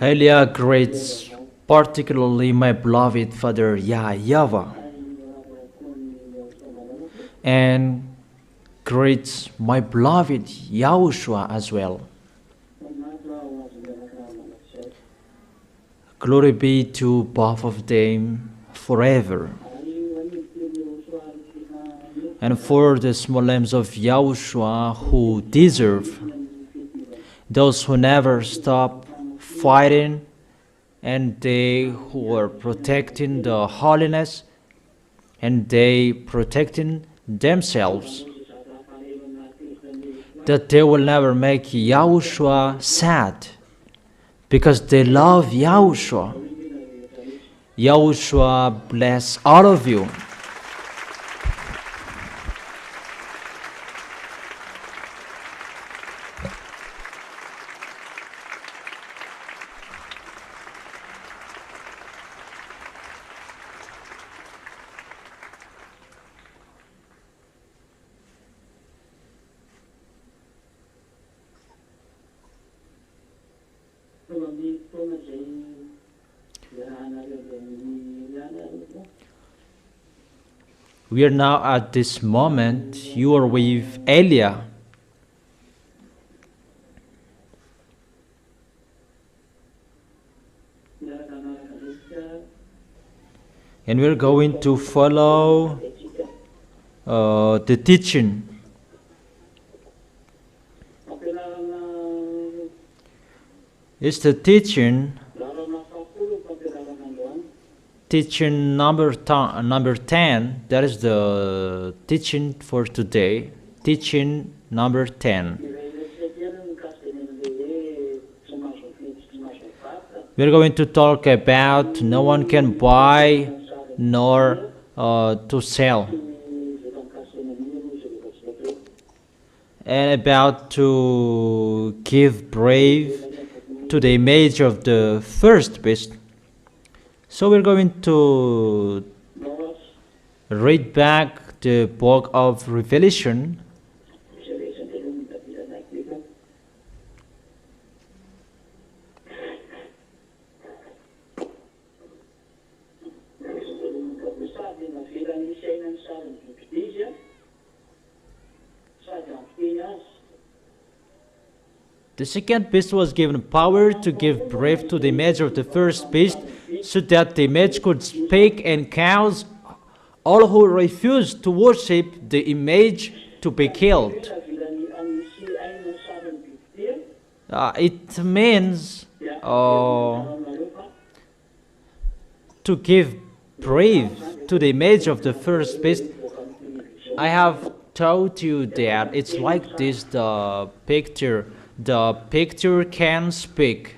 Elia greets particularly my beloved Father YAHVAH, and greets my beloved YAHOSHUA as well. Glory be to both of them forever. And for the small lambs of YAHOSHUA who deserve, those who never stop fighting, and they who are protecting the holiness, and they protecting themselves, that they will never make YAHOSHUA sad, because they love YAHOSHUA. YAHOSHUA bless all of you. We are now at this moment, you are with Elia. And we're going to follow the teaching. It's the teaching number 10. That is the teaching for today. Teaching number 10. We're going to talk about no one can buy nor to sell, and about to give brave to the image of the first beast. So we're going to read back the book of Revelation. The second beast was given power to give breath to the image of the first beast, so that the image could speak and cause all who refused to worship the image to be killed. It means to give breath to the image of the first beast. I have told you that it's like this, the picture. The picture can speak.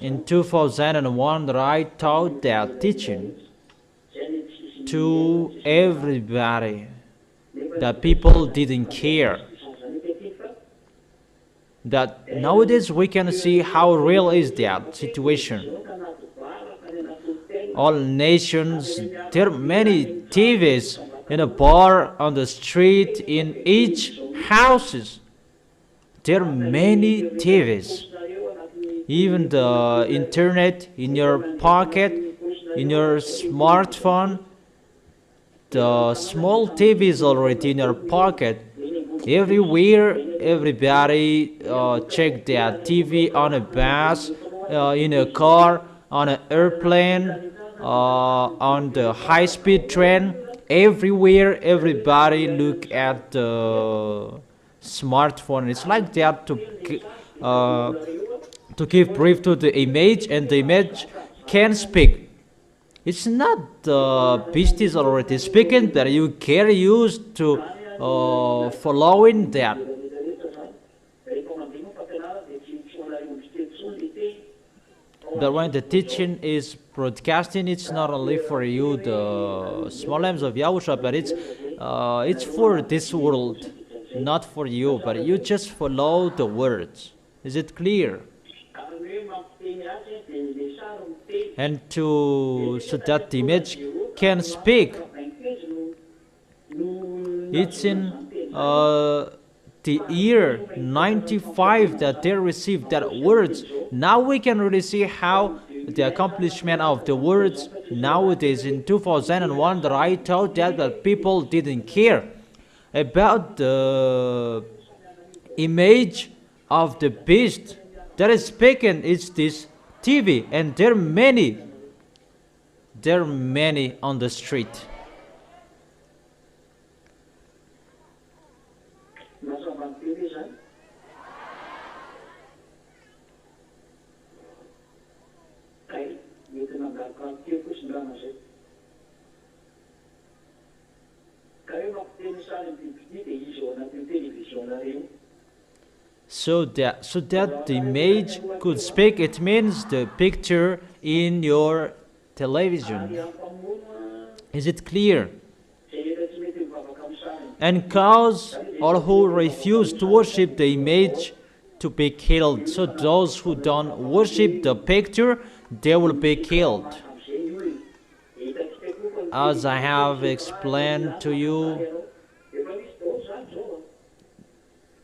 In 2001, I taught that teaching to everybody. That people didn't care. That nowadays we can see how real is that situation. All nations, there are many TVs in a bar, on the street, in each houses. There are many TVs. Even the internet in your pocket, in your smartphone, the small TV is already in your pocket. Everywhere, everybody check their TV on a bus, in a car, on an airplane, on the high-speed train. Everywhere, everybody look at the smartphone. It's like that to give brief to the image, and the image can speak. It's not the beast is already speaking, but you get used to following that. But when the teaching is broadcasting, it's not only for you, the small lambs of YAHOSHUA, but it's for this world, not for you, but you just follow the words. Is it clear? And so that the image can speak. It's in uh, the year 95 that they received that words. Now we can really see how the accomplishment of the words nowadays in 2001 that I thought that people didn't care about the image of the beast that is speaking. It's this TV, and there are many on the street. So that the image could speak, it means the picture in your television. Is it clear? And cause all who refuse to worship the image to be killed. So those who don't worship the picture, they will be killed. As I have explained to you,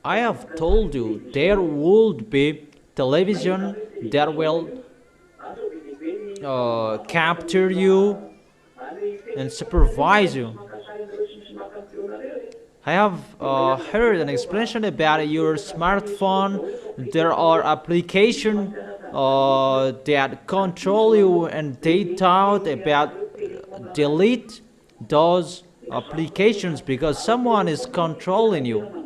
I have told you there would be television that will capture you and supervise you. I have heard an explanation about your smartphone. There are applications that control you, and they thought about delete those applications because someone is controlling you.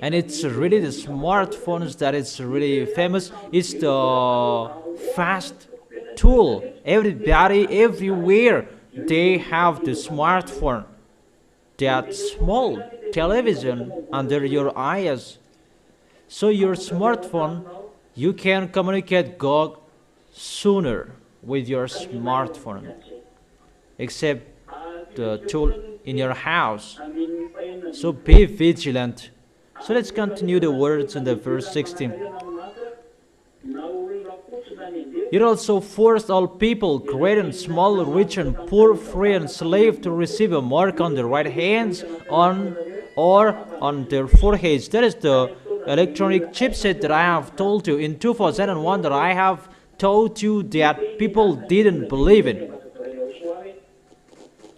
And it's really the smartphones that is really famous. It's the fast tool. Everybody, everywhere, they have the smartphone. That small television under your eyes. So your smartphone, you can communicate God sooner with your smartphone, except the tool in your house. So be vigilant. So let's continue the words in the verse 16. It also forced all people, great and small, rich and poor, free and slave, to receive a mark on their right hands or on their foreheads. That is the electronic chipset that I have told you in 2001 that I have told you that people didn't believe in.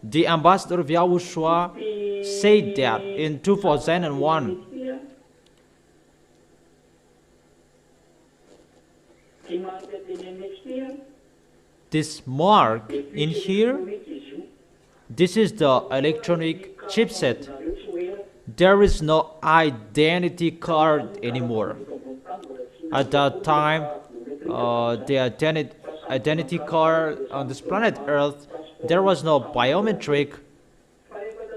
The ambassador of YAHOSHUA said that in 2001. This mark in here, this is the electronic chipset. There is no identity card anymore. At that time, the identity card on this planet Earth, there was no biometric,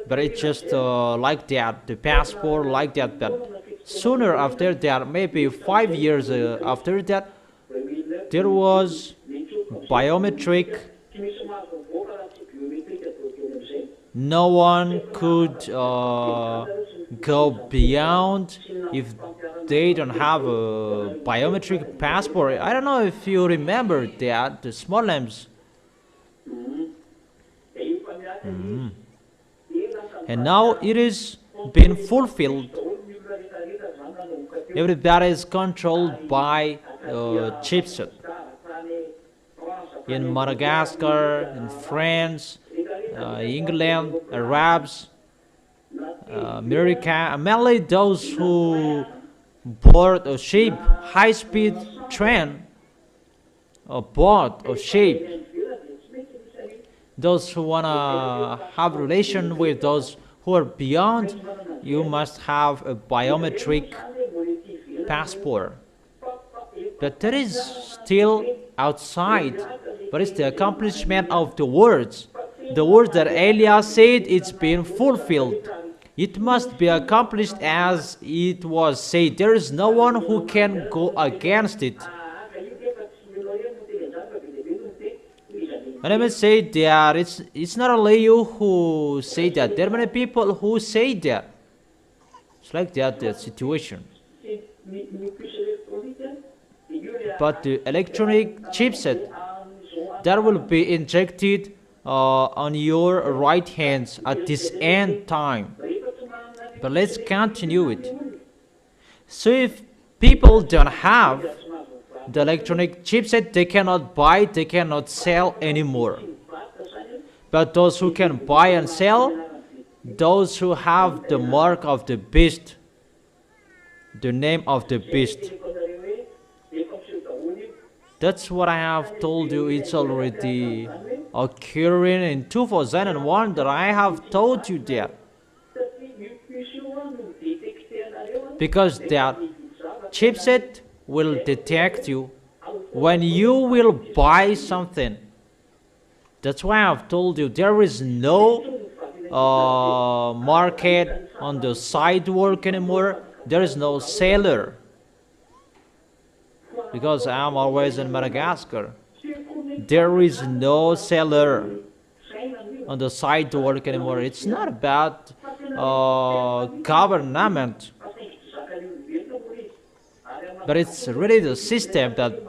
but it's just like that, the passport like that. But sooner after that, maybe 5 years after that, there was biometric. No one could go beyond if they don't have a biometric passport. I don't know if you remember that, the small lamps. And now it is being fulfilled. Everybody is controlled by chipset. In Madagascar, in France, England, Arabs, America, mainly those who board a ship, high-speed train, or bought a ship. Those who wanna have relation with those who are beyond, you must have a biometric passport. But that is still outside. But it's the accomplishment of the words. The words that Elias said, it's been fulfilled. It must be accomplished as it was said. There is no one who can go against it. And I must say that it's not only you who say that. There are many people who say that. It's like that, the situation. But the electronic chipset that will be injected on your right hands at this end time. But let's continue it. So if people don't have the electronic chipset, they cannot buy, they cannot sell anymore. But those who can buy and sell, those who have the mark of the beast, the name of the beast. That's what I have told you. It's already occurring in 2001 that I have told you that. Because that chipset will detect you when you will buy something. That's why I've told you there is no market on the sidewalk anymore. There is no seller. Because I'm always in Madagascar. There is no seller on the sidewalk anymore. It's not about government, but it's really the system that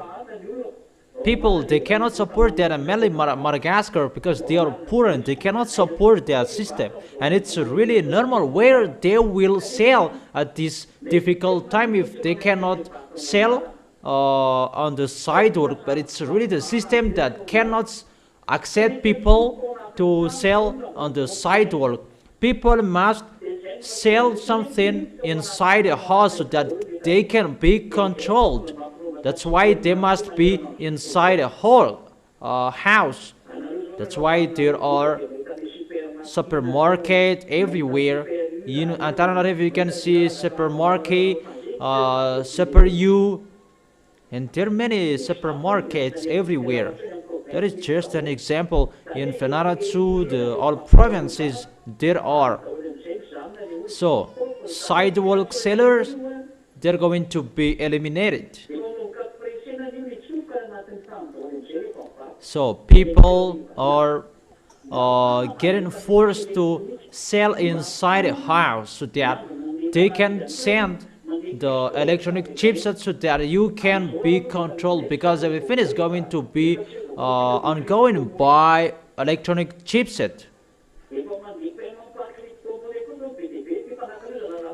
people, they cannot support that, and mainly Madagascar, because they are poor and they cannot support that system. And it's really normal where they will sell at this difficult time if they cannot sell on the sidewalk. But it's really the system that cannot accept people to sell on the sidewalk. People must sell something inside a house so that they can be controlled. That's why they must be inside a whole house. That's why there are supermarket everywhere. You know, I don't know if you can see supermarket, Super U, and there are many supermarkets everywhere. That is just an example. In Vanuatu, all provinces, there are. So, sidewalk sellers, they're going to be eliminated. So, people are getting forced to sell inside a house so that they can send the electronic chipset so that you can be controlled, because everything is going to be ongoing by electronic chipset.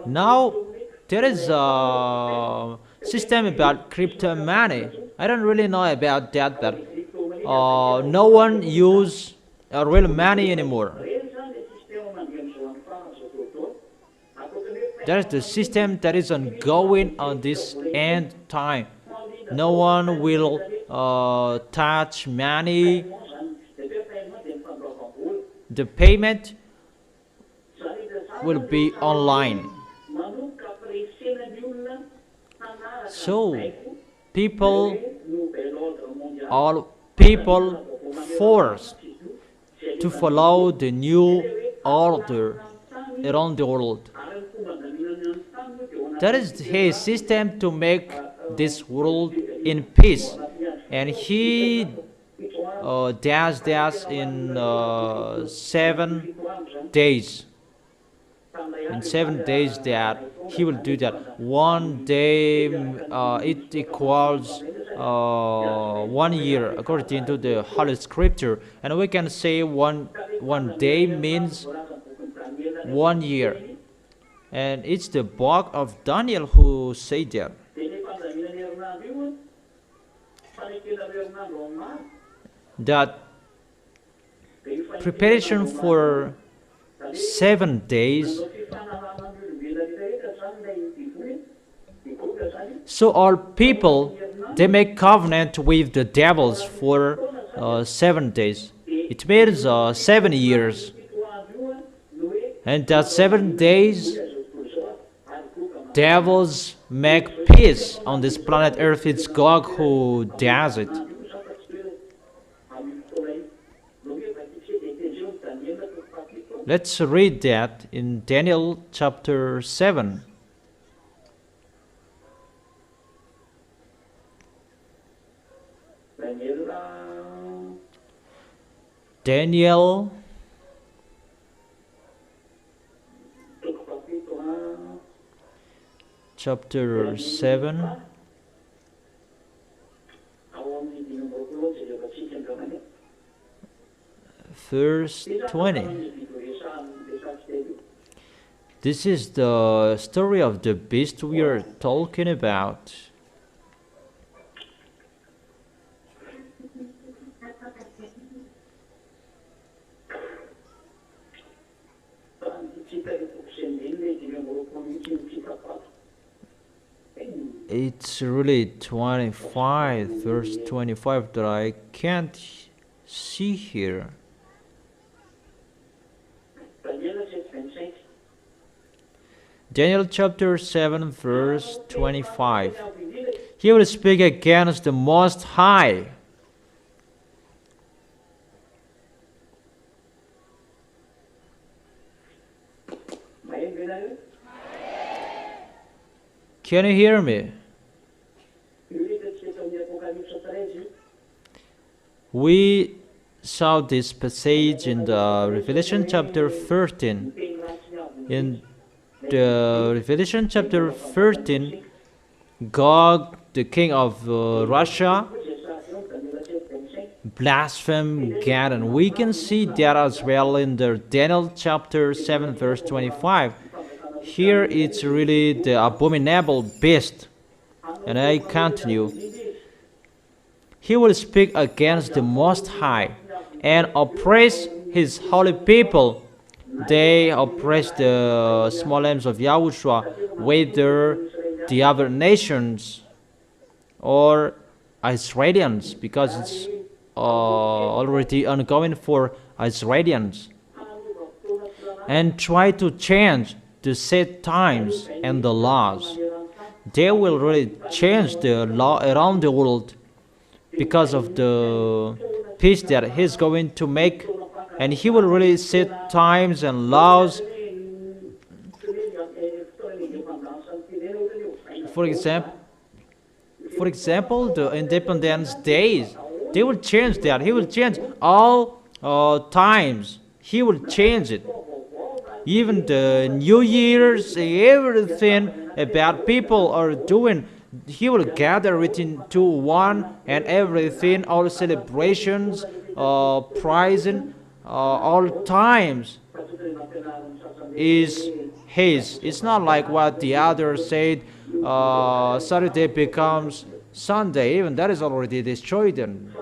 Now there is a system about crypto money. I don't really know about that, but no one use real money anymore. That is the system that is ongoing on this end time. No one will touch money. The payment will be online. So all people forced to follow the new order around the world. That is his system to make this world in peace, and he does that in 7 days. In 7 days that he will do that. One day it equals 1 year according to the Holy Scripture, and we can say one day means 1 year. And it's the book of Daniel who say that. That preparation for 7 days. So all people, they make covenant with the devils for 7 days. It means 7 years. And that 7 days, devils make peace on this planet Earth. It's God who does it. Let's read that in Daniel chapter 7. Daniel chapter 7, verse 20. This is the story of the beast we are talking about. It's really 25, verse 25 that I can't see here. Daniel chapter 7, verse 25. He will speak against the Most High. Can you hear me? We saw this passage in the Revelation chapter 13. In the Revelation chapter 13, Gog, the king of Russia, blasphemed God, and we can see that as well in the Daniel chapter 7, verse 25. Here it's really the abominable beast. And I continue. He will speak against the Most High and oppress his holy people. They oppress the small lambs of Yahushua, whether the other nations or Israelians, because it's already ongoing for Israelians, and try to change the set times and the laws. They will really change the law around the world because of the peace that he's going to make, and he will really set times and laws. For example, the Independence Days, they will change that. He will change all times. He will change it. Even the New Year's, everything about people are doing, he will gather it into one, and everything, all celebrations, prizing, all times is his. It's not like what the others said, Saturday becomes Sunday. Even that is already destroyed, and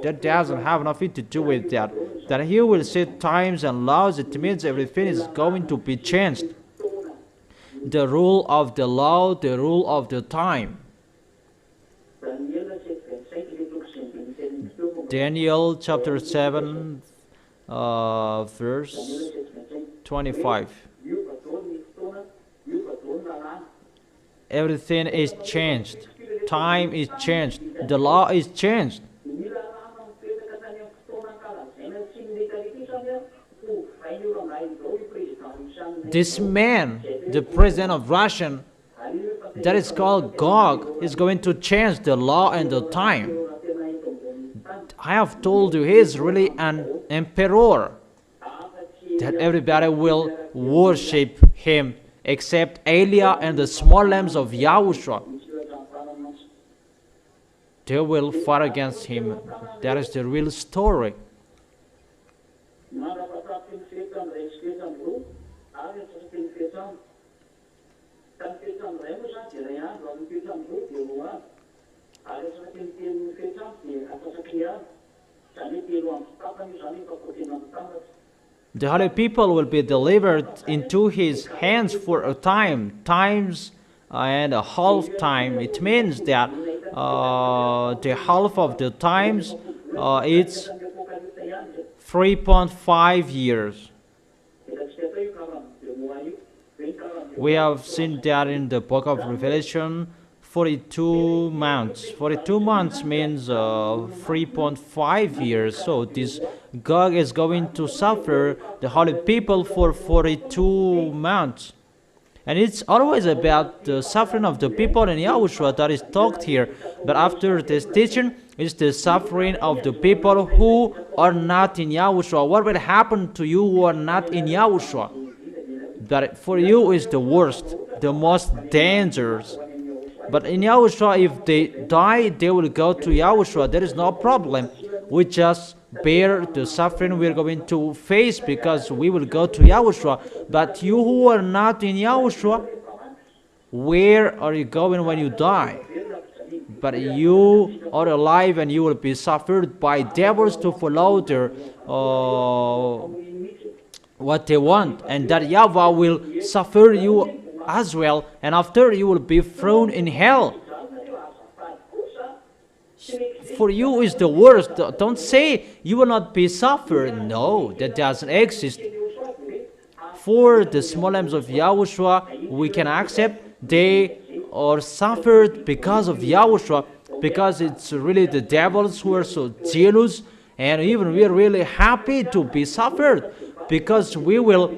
that doesn't have nothing to do with that. That he will set times and laws, it means everything is going to be changed. The rule of the law, the rule of the time. Daniel chapter 7, verse 25. Everything is changed. Time is changed. The law is changed. This man, the president of Russia, that is called Gog, is going to change the law and the time. I have told you, he is really an emperor, that everybody will worship him except Elia and the small lambs of Yahushua. They will fight against him. That is the real story. The holy people will be delivered into his hands for a time, times and a half time. It means that the half of the times it's 3.5 years. We have seen that in the book of Revelation, 42 months. 42 months means 3.5 years. So this Gog is going to suffer the holy people for 42 months. And it's always about the suffering of the people in Yahushua that is talked here. But after this teaching, it's the suffering of the people who are not in Yahushua. What will happen to you who are not in Yahushua? That for you is the worst, the most dangerous. But in Yahushua, if they die, they will go to Yahushua. There is no problem. We just bear the suffering we're going to face, because we will go to Yahushua. But you who are not in Yahushua, where are you going when you die? But you are alive, and you will be suffered by devils to follow their what they want, and that YAHVAH will suffer you as well, and after you will be thrown in hell. For you is the worst. Don't say you will not be suffered. No, that doesn't exist. For the small lambs of Yahushua, we can accept they are suffered because of Yahushua, because it's really the devils who are so jealous, and even we are really happy to be suffered, because we will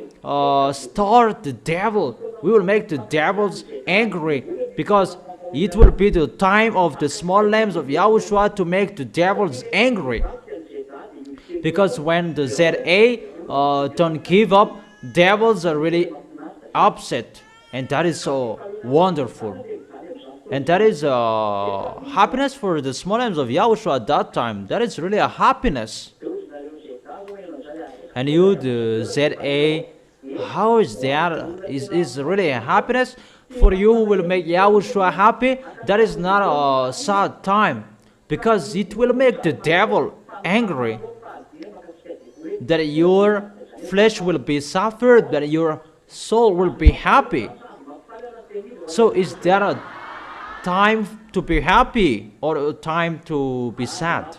start the devil. We will make the devils angry, because it will be the time of the small lambs of Yahushua to make the devils angry. Because when the ZA don't give up, devils are really upset, and that is so wonderful. And that is happiness for the small lambs of Yahushua at that time. That is really a happiness. And you, the ZA, how is that? Is really a happiness? For you who will make Yahushua happy, that is not a sad time, because it will make the devil angry. That your flesh will be suffered, that your soul will be happy. So is that a time to be happy or a time to be sad?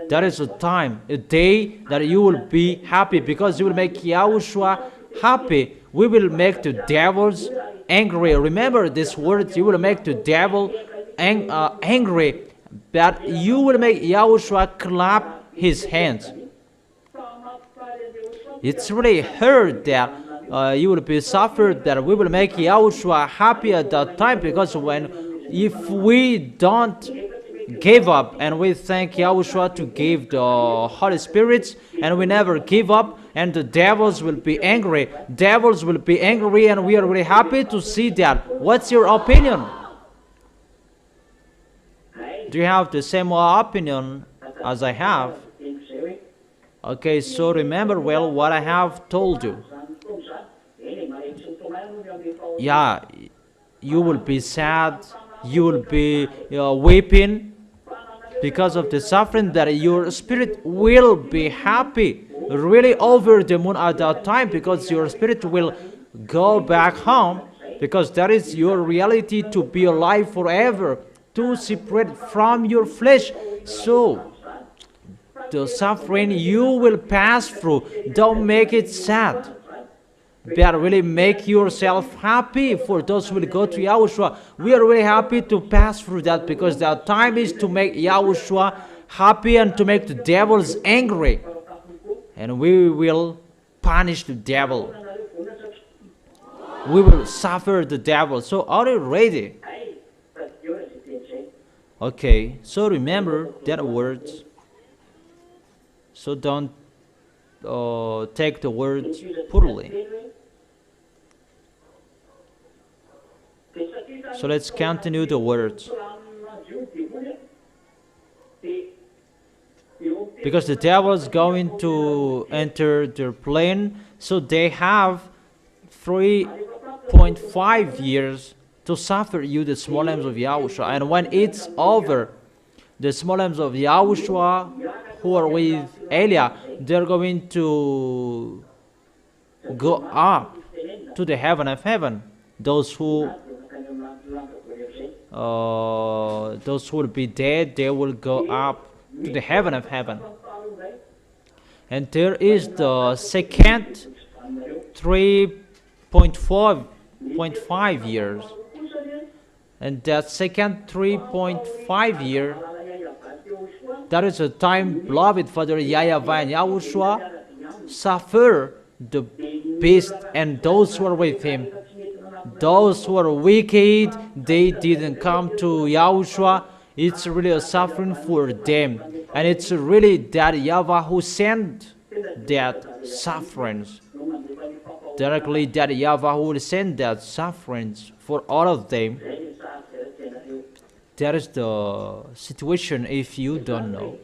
That is a time, a day that you will be happy, because you will make Yahushua happy. We will make the devils angry. Remember this word, you will make the devil angry, but you will make Yahushua clap his hands. It's really hurt that you will be suffered, that we will make Yahushua happy at that time, because if we don't give up and we thank Yahushua to give the Holy Spirit, and we never give up, and the devils will be angry. Devils will be angry, and we are really happy to see that. What's your opinion? Do you have the same opinion as I have? Okay, so remember well what I have told you. Yeah, you will be sad, you will be weeping because of the suffering, that your spirit will be happy, really over the moon at that time, because your spirit will go back home, because that is your reality, to be alive forever, to separate from your flesh. So the suffering you will pass through, don't make it sad, but really make yourself happy. For those who will go to Yahushua, we are really happy to pass through that, because that time is to make Yahushua happy and to make the devils angry, and we will punish the devil. We will suffer the devil. So are you ready? Okay, so remember that words. So don't take the words poorly. So let's continue the words. Because the devil is going to enter their plane, so they have 3.5 years to suffer you, the small lambs of Yahushua. And when it's over, the small lambs of Yahushua who are with Elia, they're going to go up to the heaven of heaven. Those who will be dead, they will go up to the heaven of heaven. And there is the second 3.5 years. And that second 3.5 year, that is a time, beloved Father YAHVAH and Yahushua suffer the beast and those who are with him. Those who are wicked, they didn't come to Yahushua. It's really a suffering for them. And it's really that YAHVAH who sent that sufferings. Directly that YAHVAH who will send that sufferings for all of them. That is the situation if you don't know.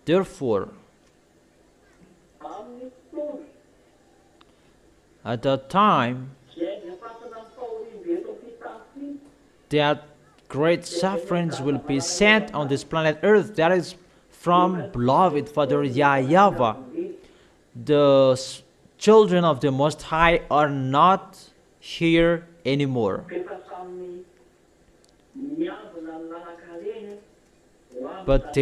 Therefore, at that time that great sufferings will be sent on this planet Earth, that is from beloved Father YAHVAH. The children of the Most High are not here anymore. But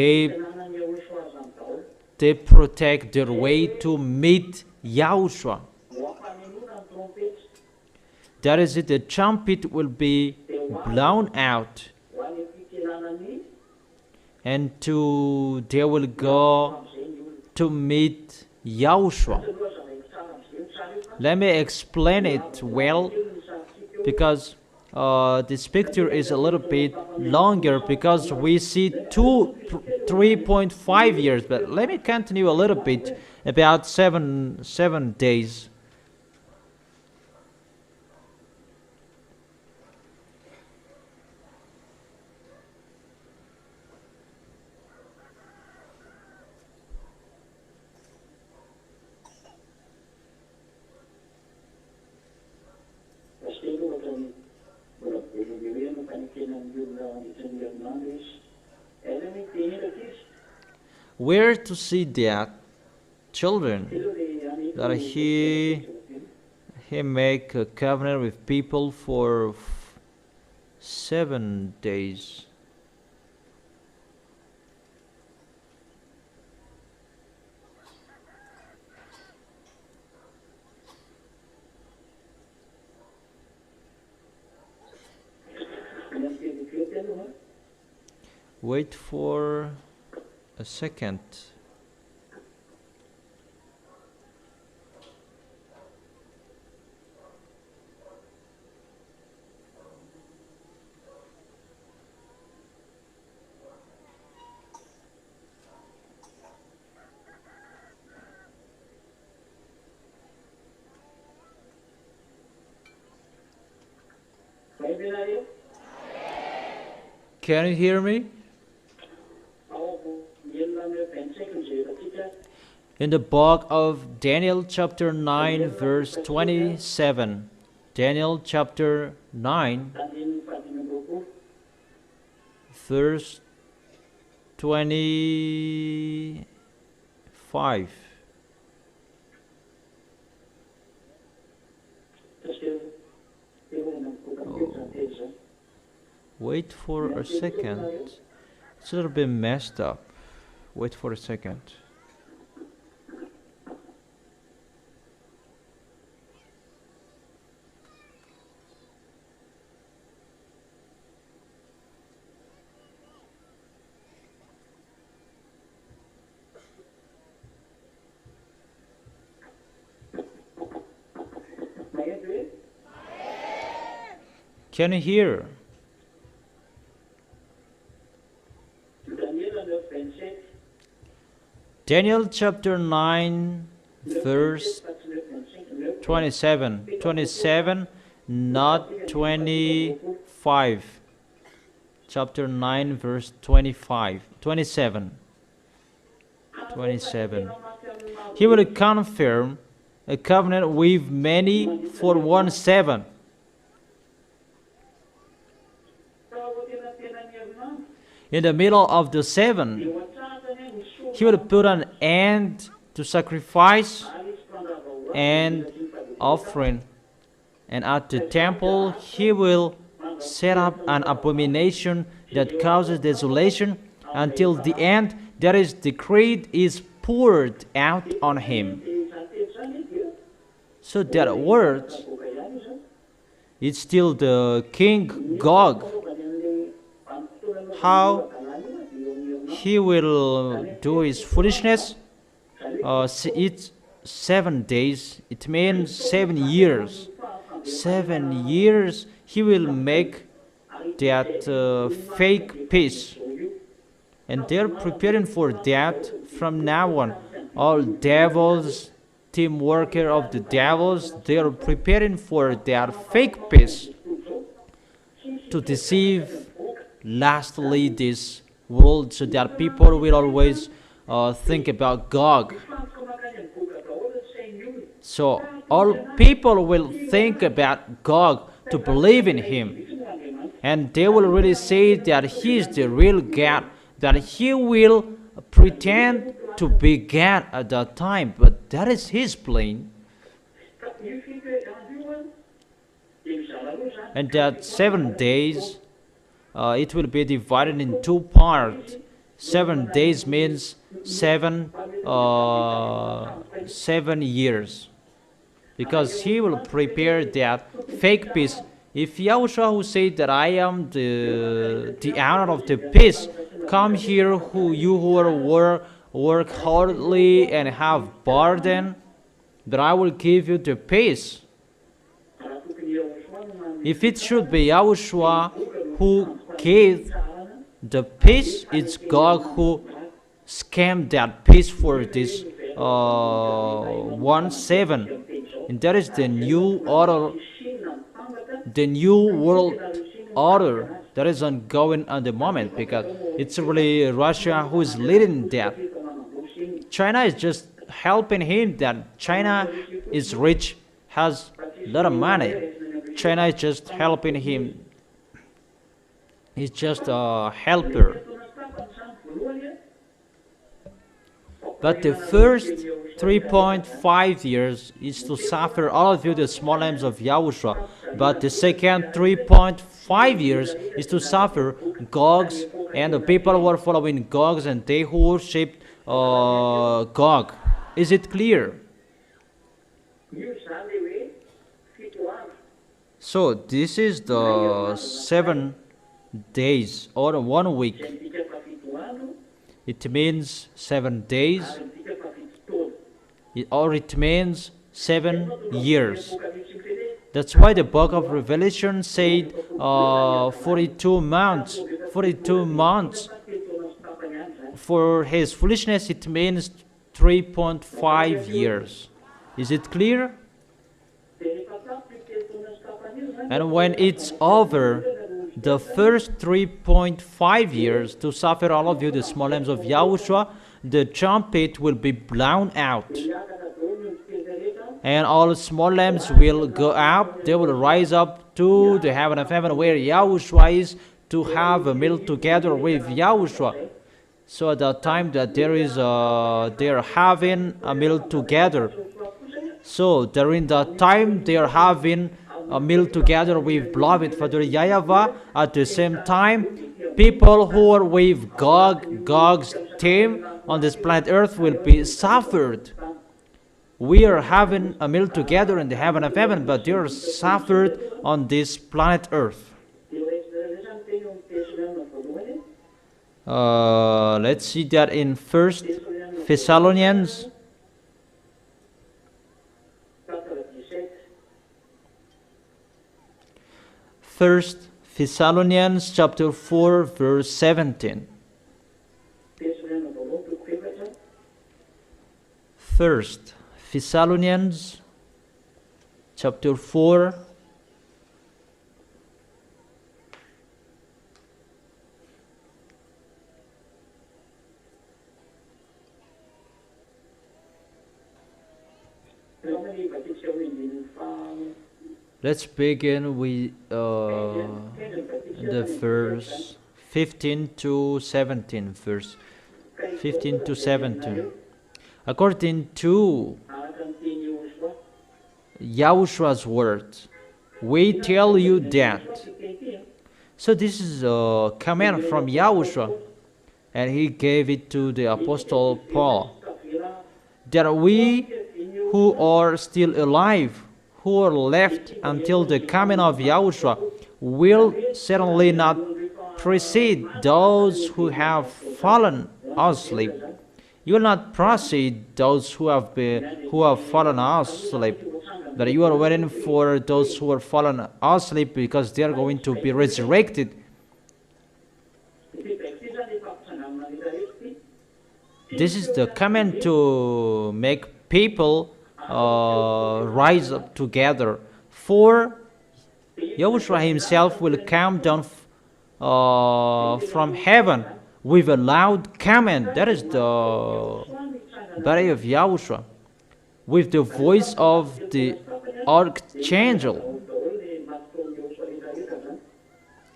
they protect their way to meet Yahushua. That is it, the trumpet will be blown out, and they will go to meet Yahushua. Let me explain it well, because this picture is a little bit longer, because we see 3.5 years, but let me continue a little bit about seven days. Where to see that children, that he make a covenant with people for 7 days. Wait for a second. Can you hear me? In the book of Daniel chapter 9 verse 27. Daniel chapter 9 verse 25. Wait for a second. It's a little bit messed up. Wait for a second. Can you hear? Daniel chapter 9 verse 27. 27, not 25. Chapter 9 verse 25. 27. 27. He will confirm a covenant with many for 1/7. In the middle of the 7, he will put an end to sacrifice and offering. And at the temple, he will set up an abomination that causes desolation until the end that is decreed is poured out on him. So that word, it's still the King Gog. How he will do his foolishness? It's 7 days. It means 7 years. 7 years he will make that fake peace. And they're preparing for that from now on. All devils, team worker of the devils, they're preparing for that fake peace to deceive lastly this world, so that people will always think about Gog. So all people will think about Gog to believe in him. And they will really say that he is the real God, that he will pretend to be God at that time. But that is his plan. And that 7 days, it will be divided in 2 parts. 7 days means 7 years, because he will prepare that fake peace. If Yahushua, who said that I am the owner of the peace, come here, who are work hardly and have burden, that I will give you the peace. If it should be Yahushua who gave the peace, it's God who scammed that peace for this 1-7. And that is the new order, the new world order that is ongoing at the moment, because it's really Russia who is leading that. China is just helping him, that China is rich, has a lot of money. China is just helping him. He's just a helper. But the first 3.5 years is to suffer all of you, the small lambs of Yahushua. But the second 3.5 years is to suffer Gogs and the people who are following Gogs and they who worship Gog. Is it clear? So this is the 7 days or 1 week. It means 7 days, or it means 7 years. That's why the book of Revelation said 42 months. 42 months. For his foolishness, it means 3.5 years. Is it clear? And when it's over, the first 3.5 years to suffer all of you, the small lambs of Yahushua, the trumpet will be blown out. And all the small lambs will go up, they will rise up to the heaven of heaven where Yahushua is, to have a meal together with Yahushua. So at that time that they're having a meal together. So during that time they are having a meal together with beloved Father YAHVAH. At the same time, people who are with Gog's team on this planet Earth will be suffered. We are having a meal together in the heaven of heaven, but they are suffered on this planet Earth. Let's see that in 1 Thessalonians. 1 Thessalonians chapter 4 verse 17. 1 Thessalonians chapter 4 Let's begin with the verse 15 to 17. Verse 15 to 17. According to Yahushua's words, we tell you that. So this is a command from Yahushua, and he gave it to the Apostle Paul, that we who are still alive, who are left until the coming of Yahushua, will certainly not precede those who have fallen asleep. You will not precede those who have fallen asleep. That you are waiting for those who are fallen asleep, because they are going to be resurrected. This is the command to make people rise up together. For Yahushua himself will come down from heaven with a loud command. That is the body of Yahushua. With the voice of the archangel.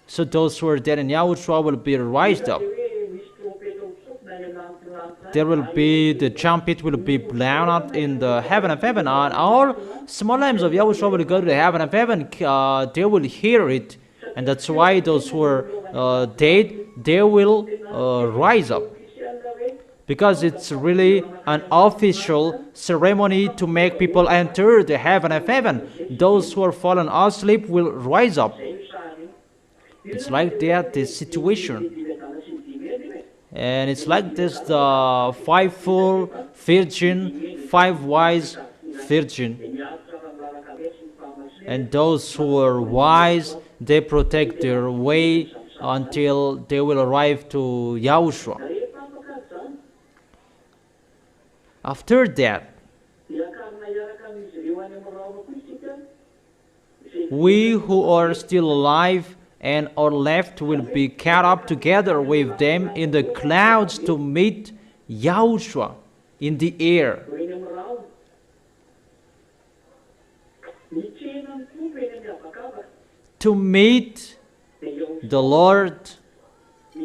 So those who are dead in Yahushua will be raised up. There will be, the trumpet will be blown out in the heaven of heaven, and all small lambs of Yahushua will go to the heaven of heaven. They will hear it, and that's why those who are dead, they will rise up. Because it's really an official ceremony to make people enter the heaven of heaven. Those who are fallen asleep will rise up. It's like that, the situation. And it's like this, the fivefold virgin, five wise virgin. And those who are wise, they protect their way until they will arrive to Yahushua. After that, we who are still alive and are left will be caught up together with them in the clouds to meet Yahushua in the air. To meet the Lord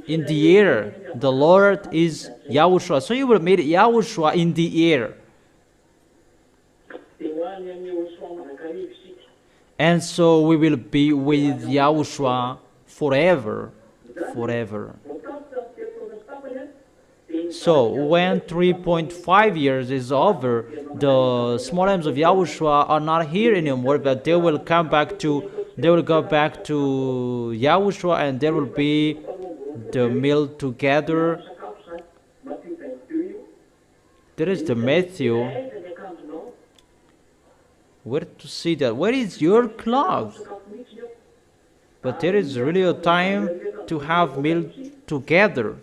in the air. The Lord is Yahushua. So you will meet Yahushua in the air. And so we will be with Yahushua forever, forever. So when 3.5 years is over, the small lambs of Yahushua are not here anymore, but they will come back to, they will go back to Yahushua, and there will be the meal together. There is the Matthew. Where to see that? Where is your cloth? But there is really a time to have meal together.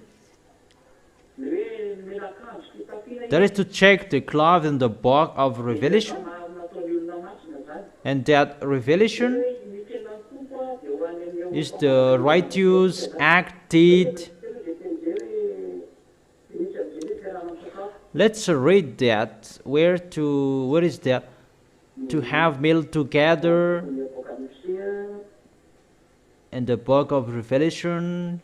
That is to check the cloth in the book of Revelation. And that Revelation is the righteous act deed. Let's read that. Where is that? To have meal together in the book of Revelation.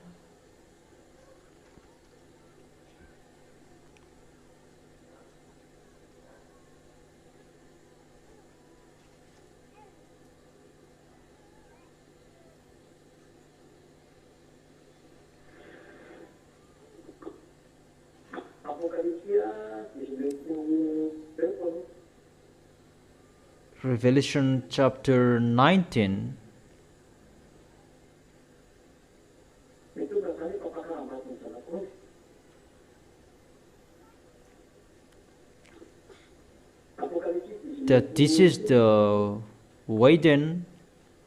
Revelation chapter 19. That this is the wedding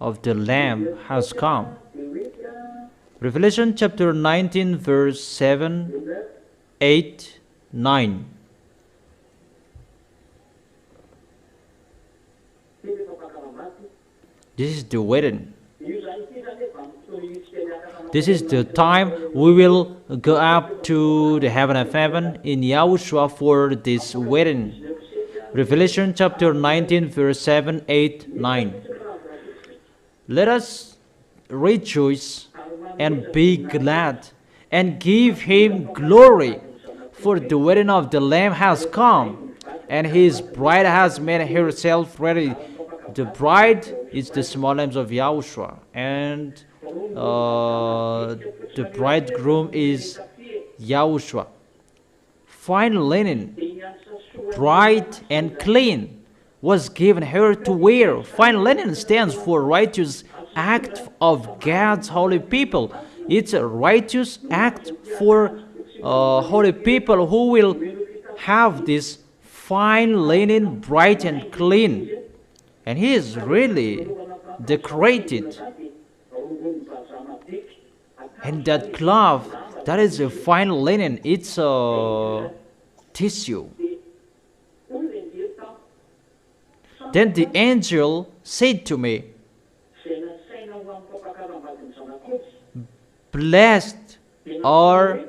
of the Lamb has come. Revelation chapter 19 verse 7, 8, 9. This is the wedding. This is the time we will go up to the heaven of heaven in Yahushua for this wedding. Revelation chapter 19 verse 7, 8, 9. Let us rejoice and be glad and give him glory, for the wedding of the Lamb has come, and his bride has made herself ready. The bride is the small lambs of Yahushua, and the bridegroom is Yahushua. Fine linen, bright and clean, was given her to wear. Fine linen stands for righteous act of God's holy people. It's a righteous act for holy people who will have this fine linen, bright and clean. And he is really decorated. And that cloth, that is a fine linen. It's a tissue. Then the angel said to me, "Blessed are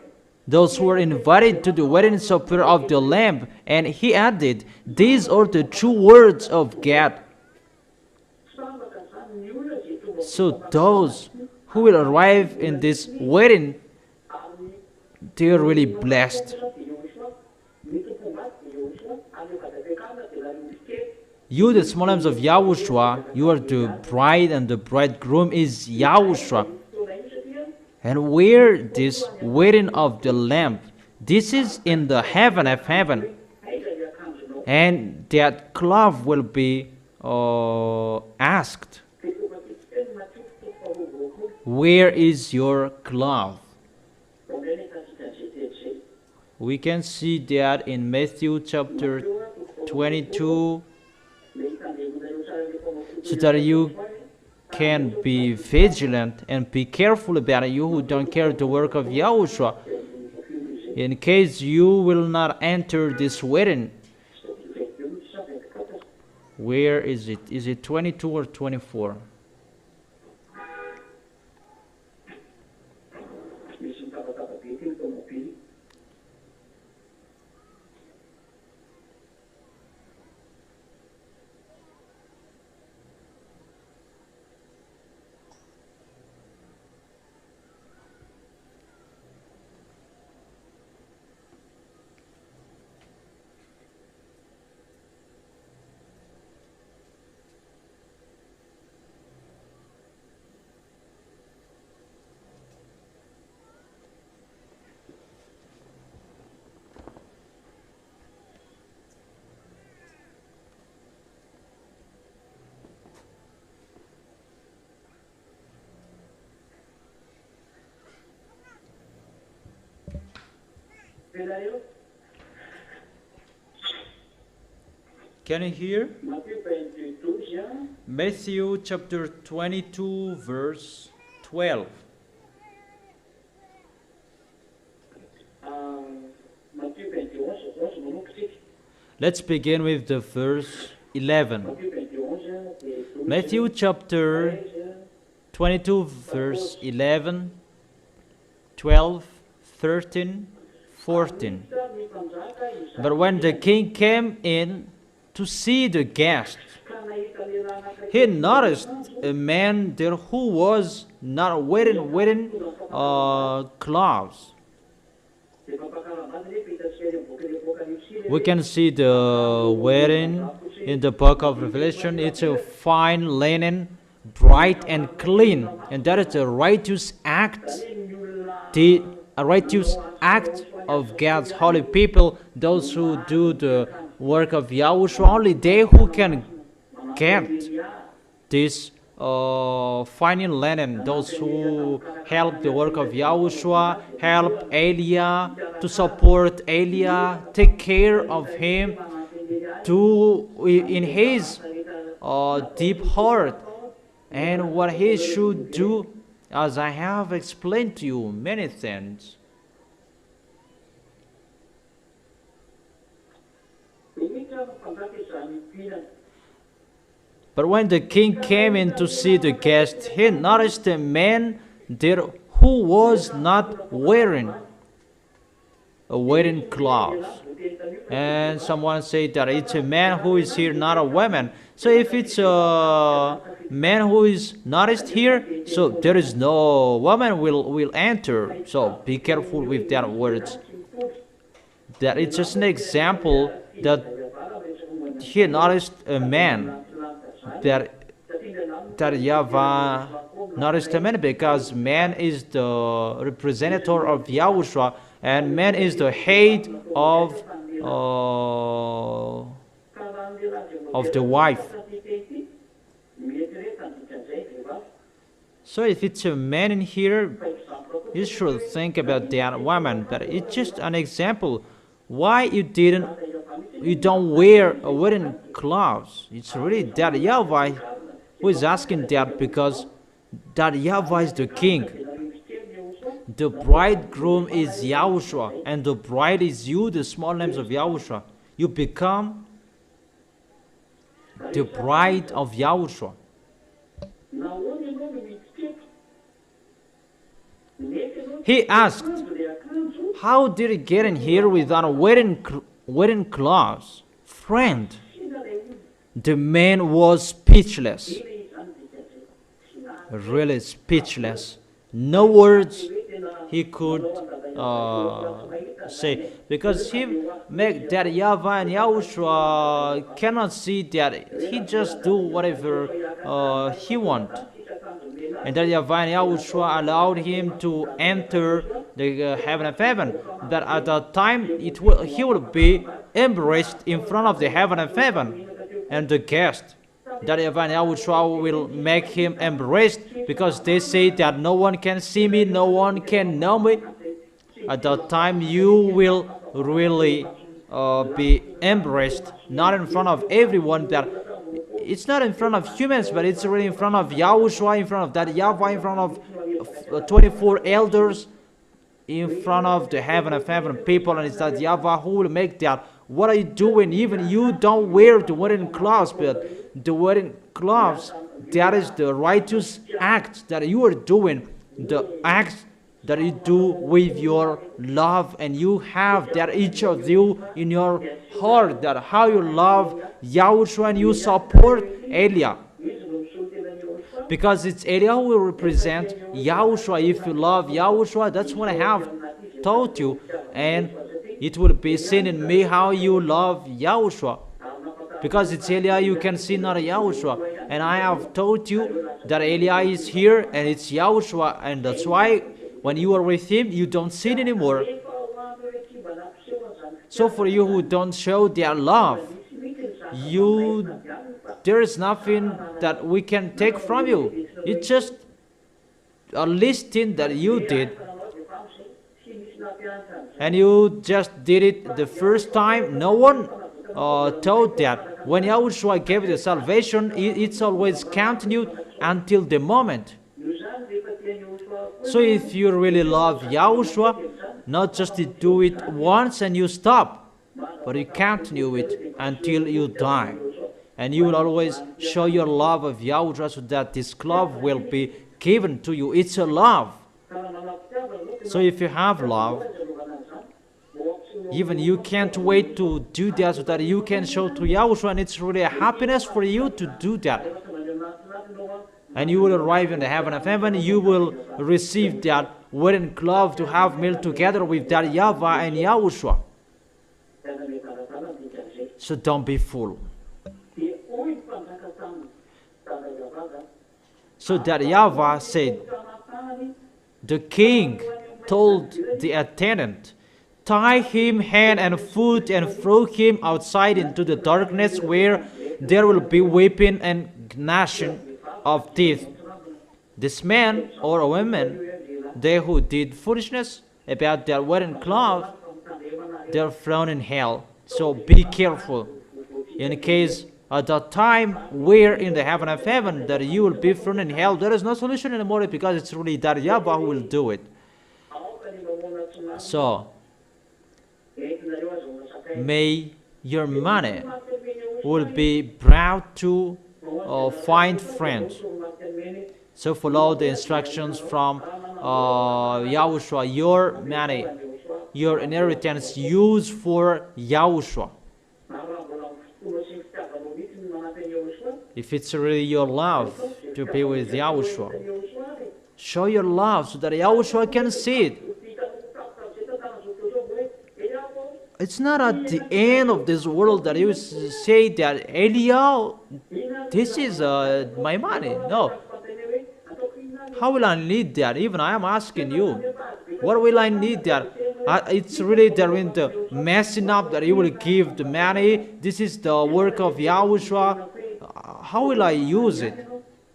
those who were invited to the wedding supper of the Lamb. And he added, these are the true words of God. So those who will arrive in this wedding, they are really blessed. You, the small lambs of Yahushua, you are the bride, and the bridegroom is Yahushua. And where this wedding of the Lamb, this is in the heaven of heaven. And that cloth will be asked, where is your cloth? We can see that in Matthew chapter 22, so that you can be vigilant and be careful about you who don't carry the work of Yahushua, in case you will not enter this wedding. Where is it? Is it 22 or 24? Can you hear? Matthew chapter 22 verse 12. Let's begin with the verse 11. Matthew chapter 22 verse 11, 12, 13, 14. But when the king came in to see the guest, he noticed a man there who was not wearing clothes. We can see the wedding in the book of Revelation. It's a fine linen, bright and clean, and that is a righteous act, a righteous act of God's holy people, those who do the work of Yahushua. Only they who can get this fine linen, those who help the work of Yahushua, help Eliah, to support Eliah, take care of him, to in his deep heart, and what he should do, as I have explained to you many things. But when the king came in to see the guest, he noticed a man there who was not wearing clothes. And someone said that it's a man who is here, not a woman. So if it's a man who is noticed here, so there is no woman will enter. So be careful with that words. That it's just an example that he noticed a man, that YAHVAH noticed a man, because man is the representative of Yahushua, and man is the head of the wife. So if it's a man in here, you should think about that woman. But it's just an example. Why you don't wear a wedding clothes? It's really that YAHVAH who is asking that, because that YAHVAH is the king. The bridegroom is Yahushua, and the bride is you, the small lambs of Yahushua. You become the bride of Yahushua. He asked, How did he get in here without wearing clothes? Friend, the man was speechless. Really speechless. No words he could say, because he make that YAHVAH and YAHOSHUA cannot see that he just do whatever he want, and that YAHVAH and YAHOSHUA allowed him to enter the heaven of heaven. That at that time he will be embraced in front of the heaven of heaven, and the guest, that YAHVAH and YAHOSHUA will make him embraced, because they say that no one can see me, no one can know me. At that time you will really be embraced, not in front of everyone. That it's not in front of humans, but it's really in front of YAHOSHUA, in front of that YAHVAH, in front of 24 elders, in front of the heaven of heaven people. And it's that YAHVAH who will make that. What are you doing? Even you don't wear the wedding clothes, but the wedding clothes, that is the righteous act that you are doing, the act that you do with your love, and you have that each of you in your heart, that how you love YAHOSHUA and you support Eliah, because it's Eliah who will represent YAHOSHUA. If you love YAHOSHUA, that's what I have taught you, and it will be seen in me how you love YAHOSHUA, because it's Eliah you can see, not YAHOSHUA. And I have taught you that Eliah is here and it's YAHOSHUA, and that's why when you are with him you don't sin anymore. So for you who don't show their love, there is nothing that we can take from you. It's just a listing that you did, and you just did it the first time. No one taught that. When YAHOSHUA gave you the salvation, it's always continued until the moment. So if you really love YAHOSHUA, not just to do it once and you stop, but you continue it until you die. And you will always show your love of YAHOSHUA, so that this love will be given to you. It's a love. So if you have love, even you can't wait to do that, so that you can show to YAHOSHUA, and it's really a happiness for you to do that. And you will arrive in the heaven of heaven. You will receive that wedding cloth to have meal together with that YAHVAH and YAHOSHUA. So don't be fool. So that YAHVAH said, the king told the attendant, tie him hand and foot and throw him outside into the darkness, where there will be weeping and gnashing of teeth. This man or a woman, they who did foolishness about their wedding cloth, they are thrown in hell. So be careful, in case at that time where in the heaven of heaven that you will be thrown in hell. There is no solution anymore, because it's really that YAHVAH who will do it. So may your money will be brought to find friends. So follow the instructions from YAHOSHUA. Your money, your inheritance, use for YAHOSHUA. If it's really your love to be with YAHOSHUA, show your love so that YAHOSHUA can see it. It's not at the end of this world that you say that, Eliah, this is my money. No. How will I need that? Even I am asking you, what will I need that? It's really there in the messing up that you will give the money. This is the work of YAHOSHUA. How will I use it?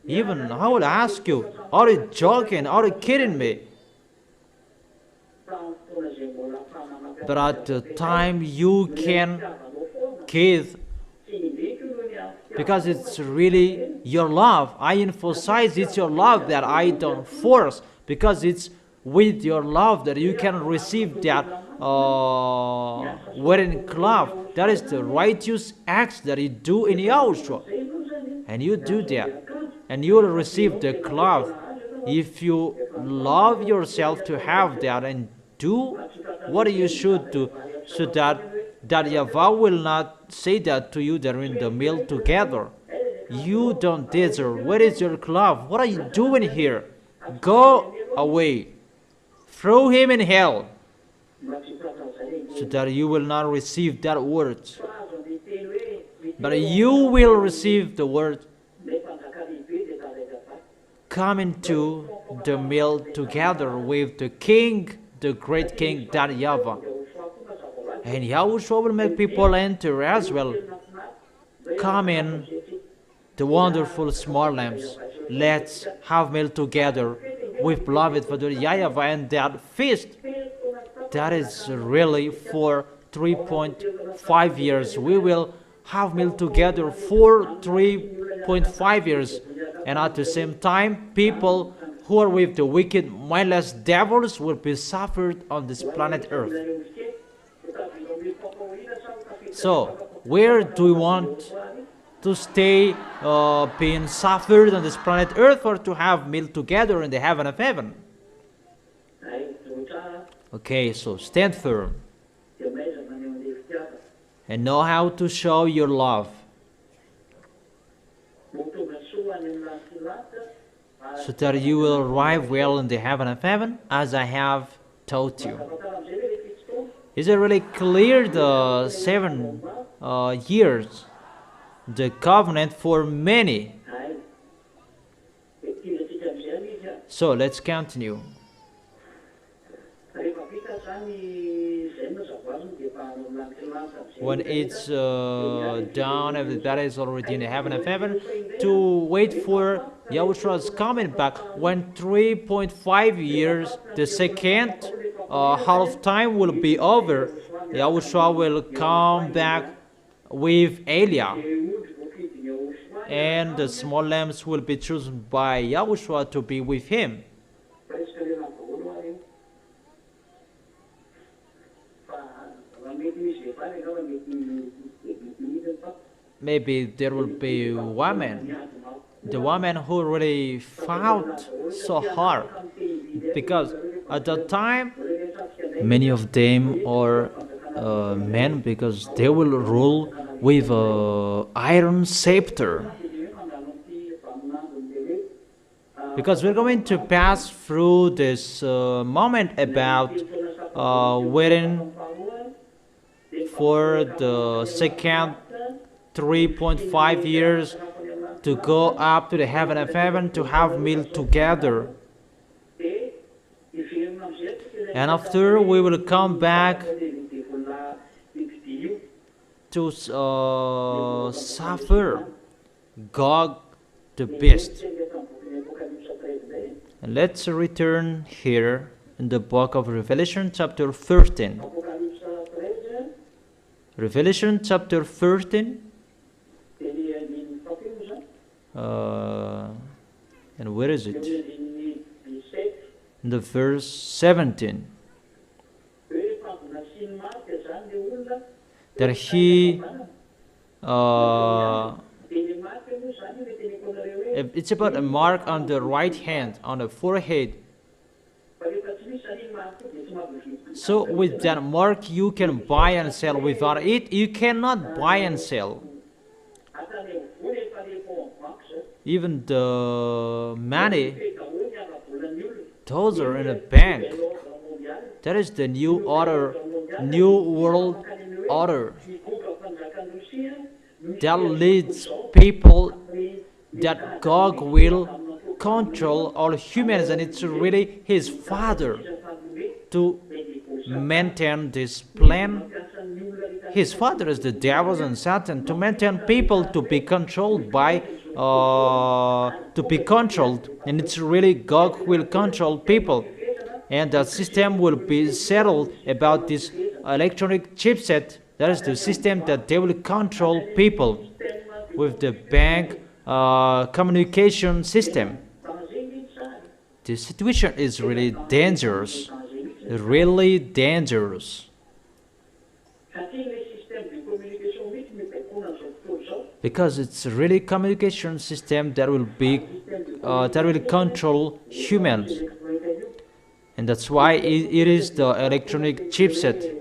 Even I will ask you, are you joking? Are you kidding me? But at the time you can give, because it's really your love. I emphasize it's your love, that I don't force, because it's with your love that you can receive that wedding cloth. That is the righteous acts that you do in YAHOSHUA. And you do that, and you will receive the cloth. If you love yourself to have that and do what you should do, so that YAHVAH will not say that to you during the meal together. You don't deserve. Where is your glove? What are you doing here? Go away. Throw him in hell, so that you will not receive that word. But you will receive the word, come into the meal together with the king, the great king, that YAHVAH. And YAHOSHUA will make people enter as well. Come in, the wonderful small lambs. Let's have meal together with beloved Father YAHVAH, and that feast, that is really for 3.5 years. We will have meal together for 3.5 years. And at the same time, people who are with the wicked, mindless devils will be suffered on this planet Earth. So, where do we want to stay being suffered on this planet Earth, or to have meal together in the heaven of heaven? Okay, so stand firm and know how to show your love, so that you will arrive well in the heaven of heaven, as I have taught you. Is it really clear, the 7 years, the covenant for many? So let's continue. When it's done, everybody is already in the heaven of heaven, to wait for YAHOSHUA's coming back. When 3.5 years, the second half time will be over, YAHOSHUA will come back with Eliah, and the small lambs will be chosen by YAHOSHUA to be with him. Maybe there will be women, the women who really fought so hard, because at that time many of them are men, because they will rule with an iron scepter. Because we're going to pass through this moment about waiting for the second 3.5 years to go up to the heaven of heaven, to have meal together. And after, we will come back to suffer Gog the beast. And let's return here in the book of Revelation chapter 13. Revelation chapter 13. And where is it? In the verse 17. That he it's about a mark on the right hand, on the forehead. So with that mark you can buy and sell. Without it you cannot buy and sell. Even the money, those are in a bank. That is the new order, new world order, that leads people that God will control all humans, and it's really his father to maintain this plan. His father is the devil and Satan, to maintain people to be controlled by and it's really God will control people, and the system will be settled about this electronic chipset. That is the system that they will control people with the bank communication system. The situation is really dangerous, really dangerous. Because it's really communication system that will be that will control humans. And that's why it is the electronic chipset.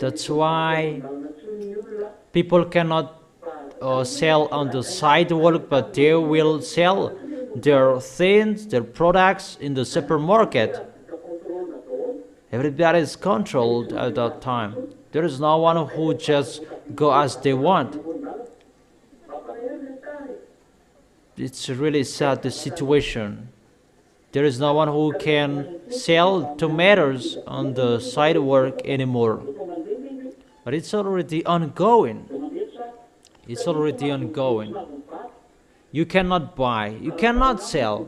That's why people cannot sell on the sidewalk, but they will sell their things, their products in the supermarket. Everybody is controlled at that time. There is no one who just go as they want. It's really sad, the situation. There is no one who can sell tomatoes on the sidewalk anymore. But it's already ongoing. It's already ongoing. You cannot buy, you cannot sell.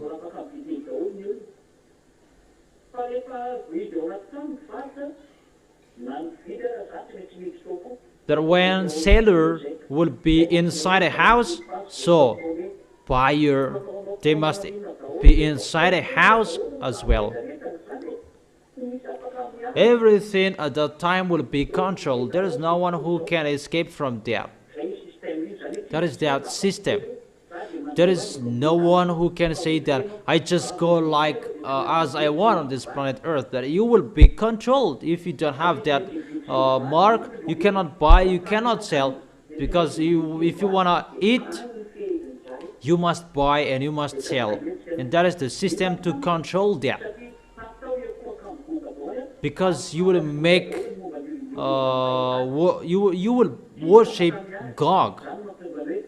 But when seller will be inside a house, so buyer, they must be inside a house as well. Everything at that time will be controlled. There is no one who can escape from that. That is that system. There is no one who can say that I just go like as I want on this planet Earth. That you will be controlled if you don't have that mark. You cannot buy, you cannot sell, because if you wanna eat, you must buy and you must sell, and that is the system to control that. Because you will make you will worship God.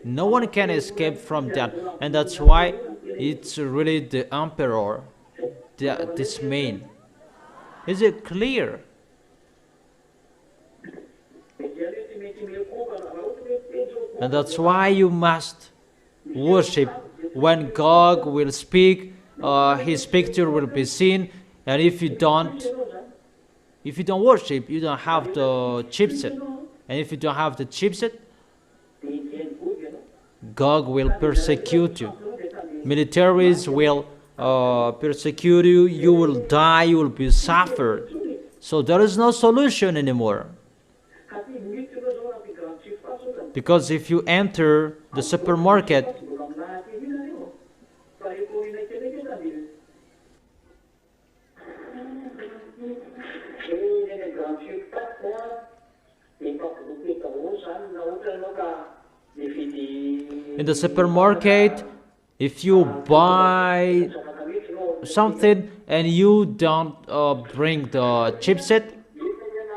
No one can escape from that, and that's why it's really the emperor, this man. Is it clear? And that's why you must worship. When God will speak, his picture will be seen, and if you don't worship, you don't have the chipset, and if you don't have the chipset, God will persecute you. Militaries will persecute you. You will die. You will be suffered. So there is no solution anymore. Because if you enter the supermarket, in the supermarket, if you buy something and you don't bring the chipset,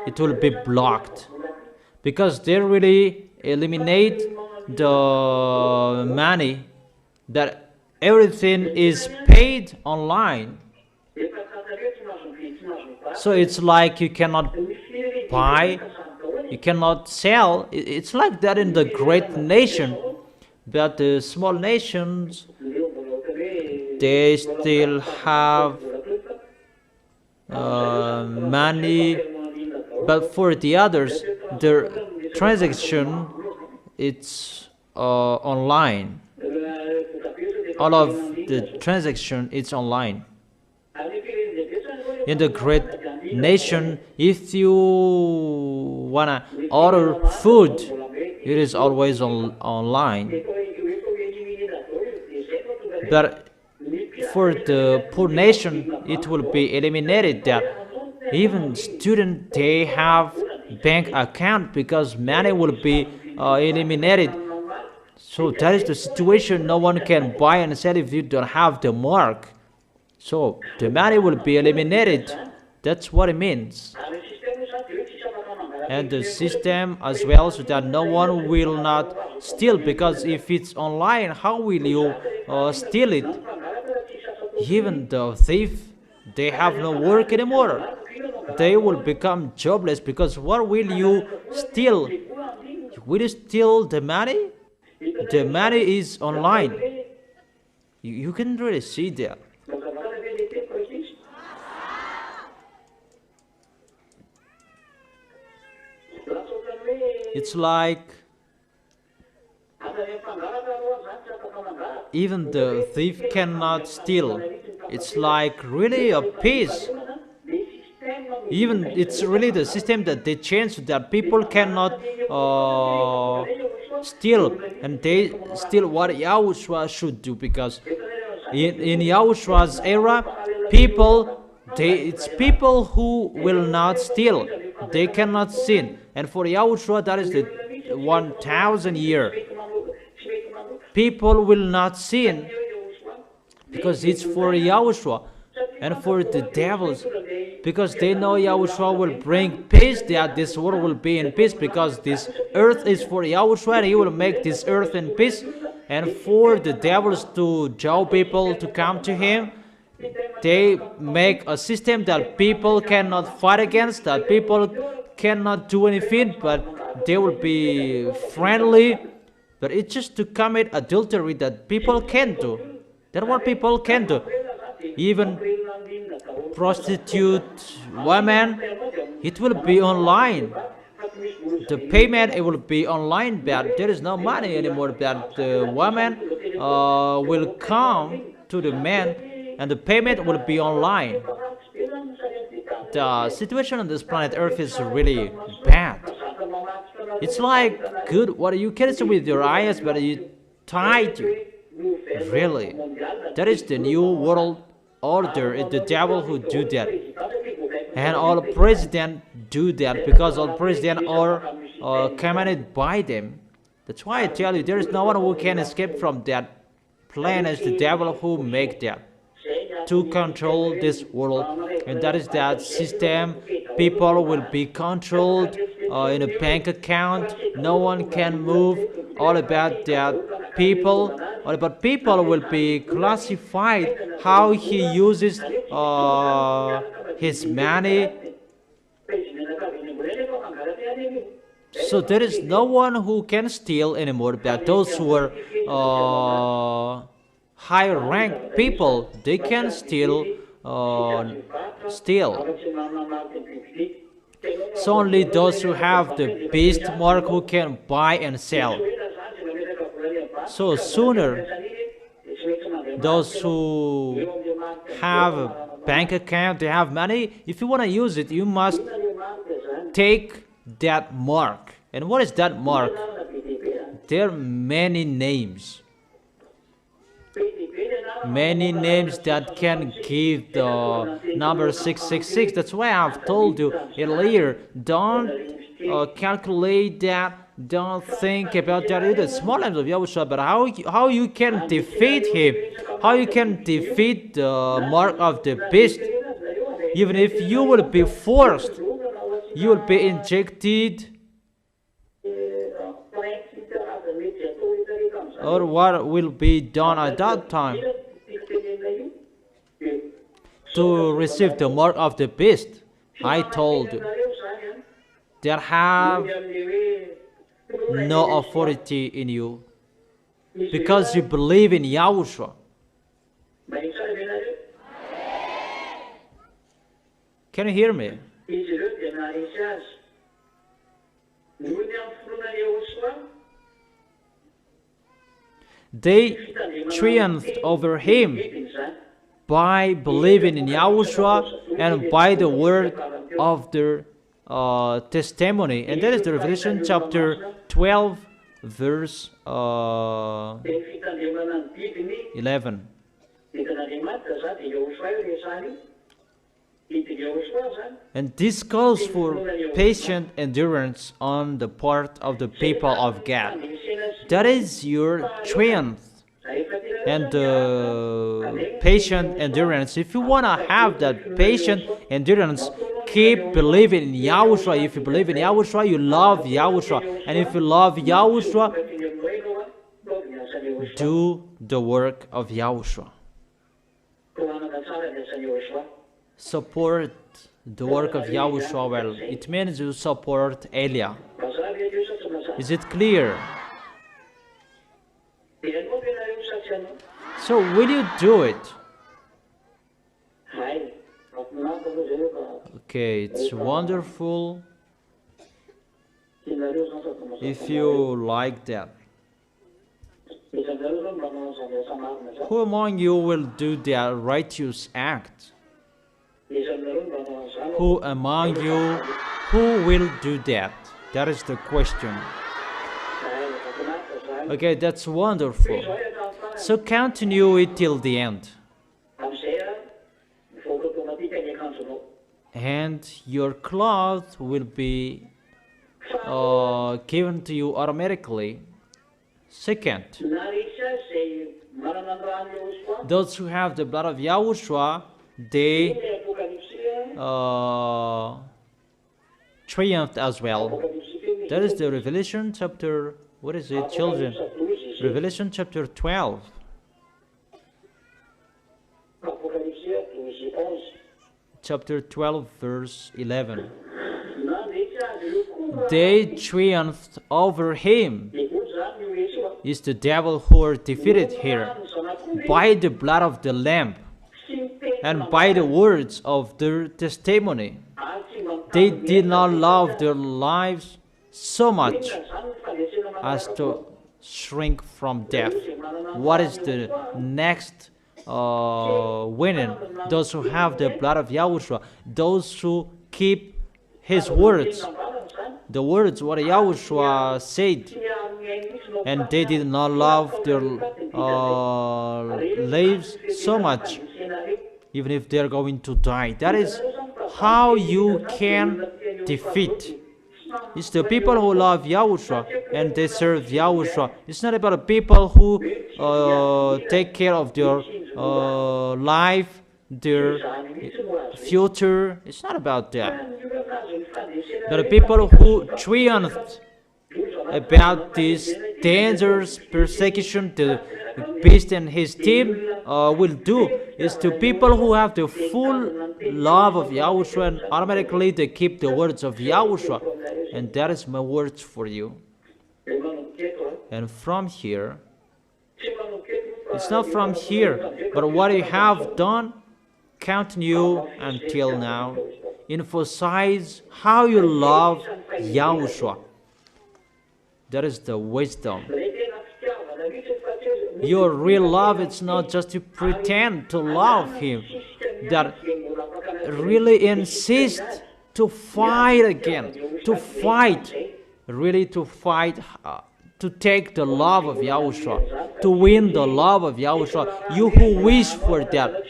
it will be blocked, because they really eliminate the money, that everything is paid online. So it's like you cannot buy, you cannot sell. It's like that in the great nation. But the small nations, they still have money. But for the others, their transaction, it's online. All of the transaction, it's online. In the great nation, if you wanna order food, it is always online. But for the poor nation, it will be eliminated that even students, they have bank account, because money will be eliminated. So that is the situation. No one can buy and sell if you don't have the mark. So the money will be eliminated. That's what it means. And the system as well, so that no one will not steal, because if it's online, how will you steal it? Even the thief, they have no work anymore. They will become jobless, because what will you steal? Will you steal the money? The money is online. You can really see that. It's like even the thief cannot steal. It's like really a peace. Even it's really the system that they changed, that people cannot steal, and they steal what Yahushua should do, because In Yahoshua's era, people, it's people who will not steal. They cannot sin. And for Yahushua, that is the 1,000 year. People will not sin because it's for Yahushua. And for the devils, because they know Yahushua will bring peace, that this world will be in peace, because this earth is for Yahushua and he will make this earth in peace. And for the devils to draw people to come to him, they make a system that people cannot fight against, that people cannot do anything, but they will be friendly. But it's just to commit adultery that people can do. That's what people can do. Even prostitute women, it will be online. The payment, it will be online, but there is no money anymore. But the woman will come to the man, and the payment will be online. The situation on this planet Earth is really bad. It's like good what you can see with your eyes, but you tied you. Really, that is the new world order. It's the devil who do that, and all presidents do that because all presidents are commanded by them. That's why I tell you, there is no one who can escape from that plan. It's the devil who make that to control this world, and that is that system. People will be controlled in a bank account. No one can move. All about that people. All about people will be classified how he uses his money. So there is no one who can steal anymore. But those who are high-ranked people, they can still steal. So only those who have the beast mark who can buy and sell. So sooner, those who have a bank account, they have money, if you want to use it, you must take that mark. And what is that mark? There are many names. Many names that can give the number 666. That's why I've told you earlier, don't calculate that. Don't think about that. It's the small names of Yahushua, but how you can defeat him, how you can defeat the mark of the beast. Even if you will be forced, you will be injected, or what will be done at that time to receive the mark of the beast. I told you, they have no authority in you because you believe in Yahushua. Can you hear me? They triumphed over him by believing in Yahushua and by the word of their testimony. And that is the Revelation chapter 12, verse 11. And this calls for patient endurance on the part of the people of God. That is your triumph and patient endurance. If you want to have that patient endurance, keep believing in Yahushua. If you believe in Yahushua, you love Yahushua. And if you love Yahushua, do the work of Yahushua. Support the work of Yahushua well. It means you support Elia. Is it clear? So will you do it? Okay, it's wonderful if you like that. Who among you will do that righteous act? Who among you who will do that? That is the question. Okay, that's wonderful. So continue it till the end. And your cloth will be given to you automatically. Second, those who have the blood of Yahushua, they triumphed as well. That is the Revelation chapter, what is it, children? Revelation chapter 12. Chapter 12, verse 11. They triumphed over him. Is the devil who are defeated here by the blood of the Lamb and by the words of their testimony. They did not love their lives so much as to shrink from death. What is the next winning? Those who have the blood of Yahushua, those who keep his words, the words what Yahushua said, and they did not love their lives so much, even if they are going to die. That is how you can defeat. It's the people who love Yahushua and they serve Yahushua. It's not about the people who take care of their life, their future. It's not about that. But the people who triumphed about this dangerous persecution the beast and his team will do is to people who have the full love of Yahushua, and automatically they keep the words of Yahushua. And that is my words for you. And from here, it's not from here, but what you have done, continue until now. Emphasize how you love Yahushua. That is the wisdom. Your real love, it's not just to pretend to love him. That really insist to fight again, to fight, really to fight, to take the love of Yahushua, to win the love of Yahushua. You who wish for that,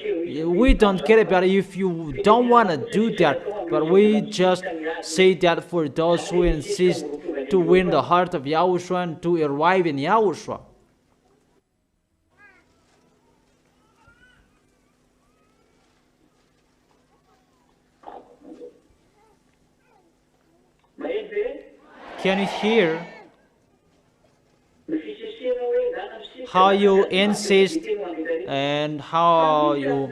we don't care about it if you don't want to do that, but we just say that for those who insist to win the heart of Yahushua and to arrive in Yahushua. Can you hear how you insist and how you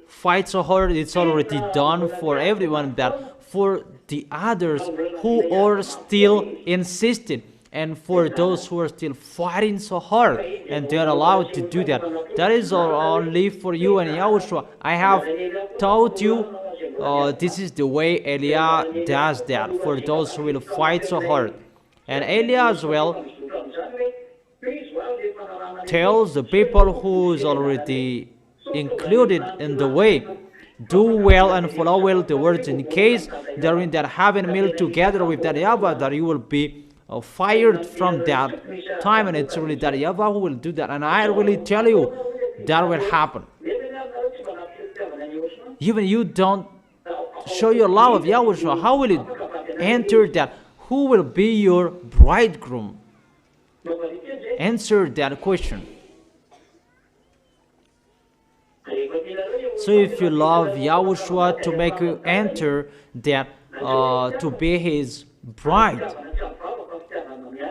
fight so hard? It's already done for everyone, but for the others who are still insisting, and for those who are still fighting so hard and they are allowed to do that, that is only for you and Yahushua. I have taught you this is the way Elia does that for those who will fight so hard. And Elia as well tells the people who is already included in the way, do well and follow well the words, in case they're in that having meal together with that YAHVAH, that you will be fired from that time, and it's really that YAHVAH who will do that. And I really tell you that will happen. Even you don't show your love of Yahushua, how will you enter that? Who will be your bridegroom? Answer that question. So if you love Yahushua to make you enter that, to be his bride,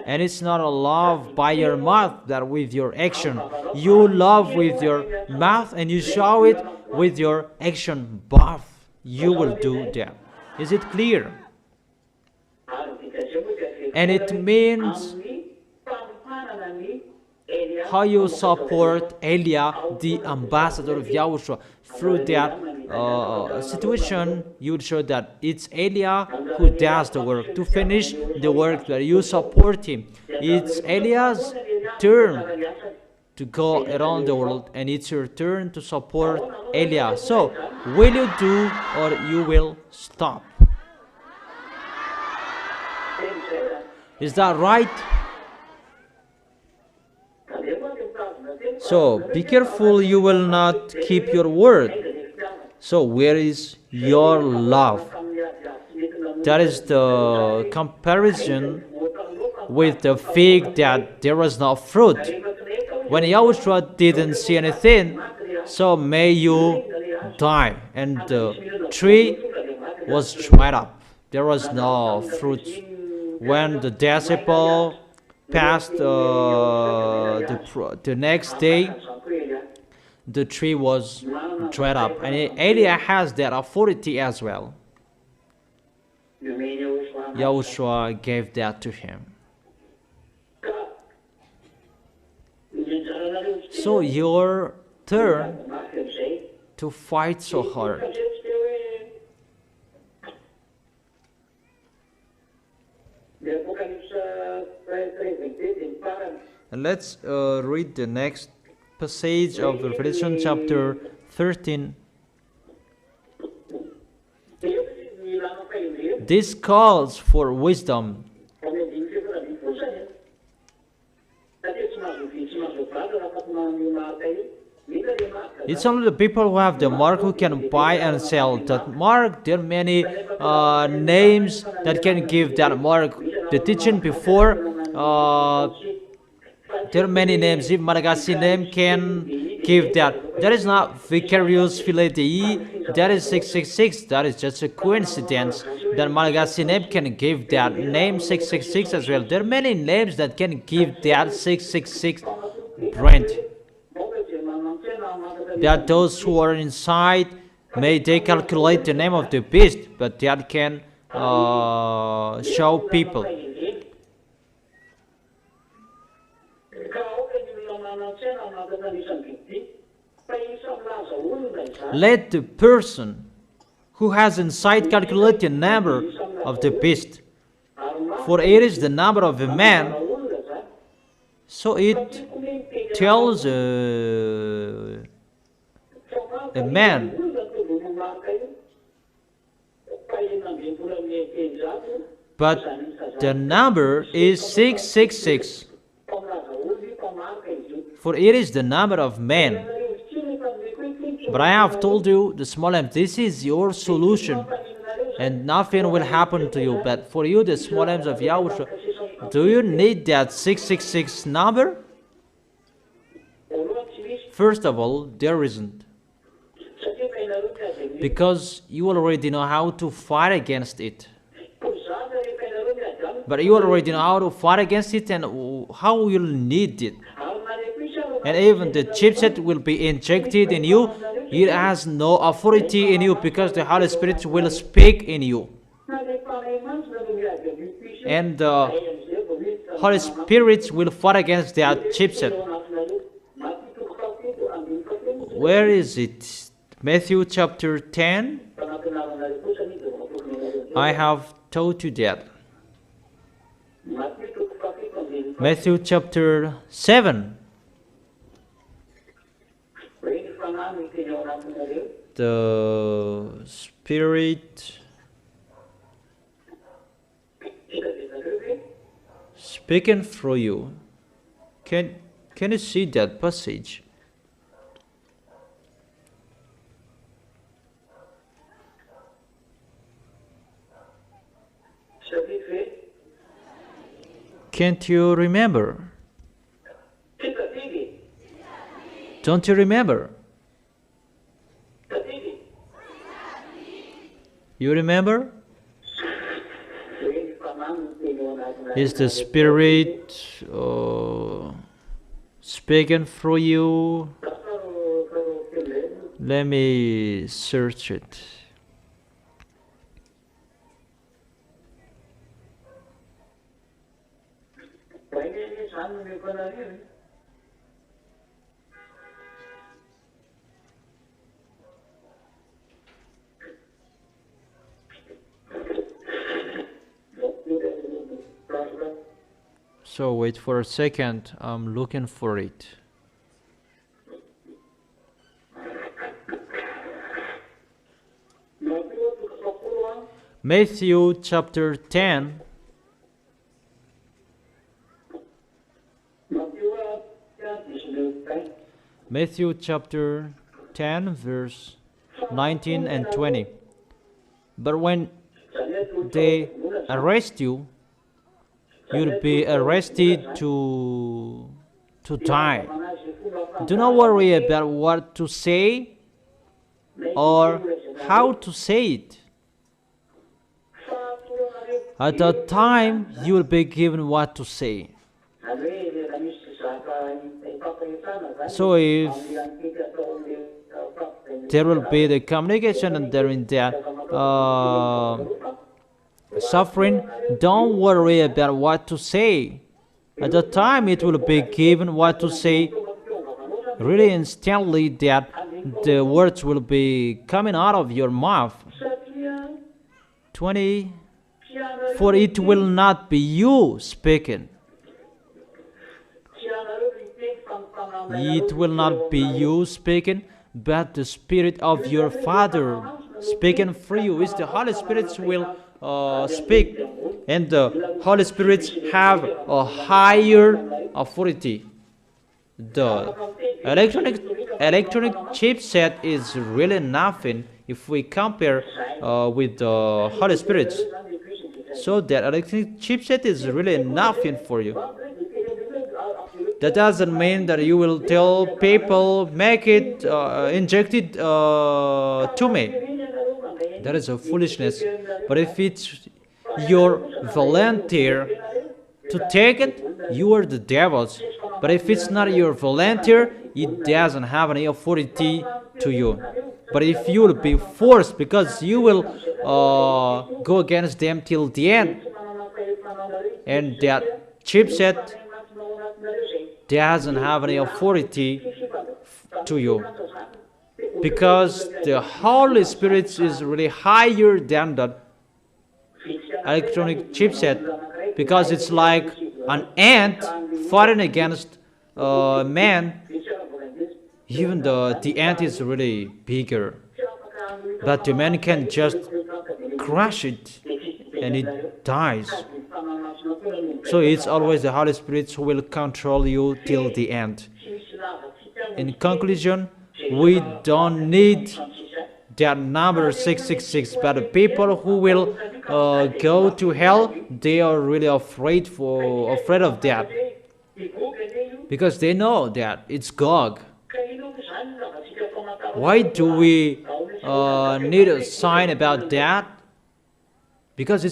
and it's not a love by your mouth, that with your action. You love with your mouth and you show it with your action. Both you will do that. Is it clear? And it means how you support Elia, the ambassador of Yahushua. Through that situation, you would show that it's Elia who does the work, to finish the work that you support him. It's Elia's turn to go around the world, and it's your turn to support Elia. So, will you do or you will stop? Is that right? So be careful you will not keep your word. So where is your love? That is the comparison with the fig that there was no fruit. When Yahushua didn't see anything, so may you die. And the tree was dried up. There was no fruit. When the disciple passed the next day, the tree was dried up. And Eliah has that authority as well. Yahushua gave that to him. So your turn to fight so hard. And let's read the next passage of Revelation chapter 13. This calls for wisdom. It's only the people who have the mark who can buy and sell that mark. There are many names that can give that mark. The teaching before, there are many names. If Malagasy name can give that. That is not vicarious Philae Dei. That is 666. That is just a coincidence that Malagasy name can give that name 666 as well. There are many names that can give that 666 brand. That those who are inside may they calculate the name of the beast, but that can show people. Let the person who has inside calculate the number of the beast, for it is the number of a man. So it tells a man. But the number is 666. For it is the number of men. But I have told you, the small m, this is your solution. And nothing will happen to you. But for you, the small m's of Yahushua, do you need that 666 number? First of all, there isn't. Because you already know how to fight against it. But you already know how to fight against it and how you'll need it. And even the chipset will be injected in you. It has no authority in you because the Holy Spirit will speak in you. And the Holy Spirit will fight against that chipset. Where is it? Matthew chapter 10. I have told you that. Matthew chapter 7. The Spirit speaking through you. Can you see that passage? Can't you remember? Don't you remember? You remember? Is the Spirit speaking through you? Let me search it. So wait for a second, I'm looking for it. Matthew chapter 10. Matthew chapter 10, verse 19 and 20. But when they arrest you, you'll be arrested to die. Do not worry about what to say or how to say it. At that time, you will be given what to say. So if there will be the communication and during that suffering, don't worry about what to say. At the time it will be given what to say, really instantly, that the words will be coming out of your mouth. 20. For it will not be you speaking. It will not be you speaking, but the Spirit of your Father speaking through you. Is the Holy Spirit will speak, and the Holy Spirit have a higher authority. The electronic chipset is really nothing if we compare with the Holy Spirit. So that electronic chipset is really nothing for you. That doesn't mean that you will tell people, make it, inject it to me. That is a foolishness. But if it's your volunteer to take it, you are the devil's. But if it's not your volunteer, it doesn't have any authority to you. But if you will be forced, because you will go against them till the end, and that chipset doesn't have any authority to you, because the Holy Spirit is really higher than the electronic chipset, because it's like an ant fighting against man. Even the ant is really bigger, but the man can just crush it and it dies. So it's always the Holy Spirit who will control you till the end. In conclusion, we don't need that number 666, but the people who will go to hell, they are really afraid of that, because they know that it's Gog. Why do we need a sign about that? Because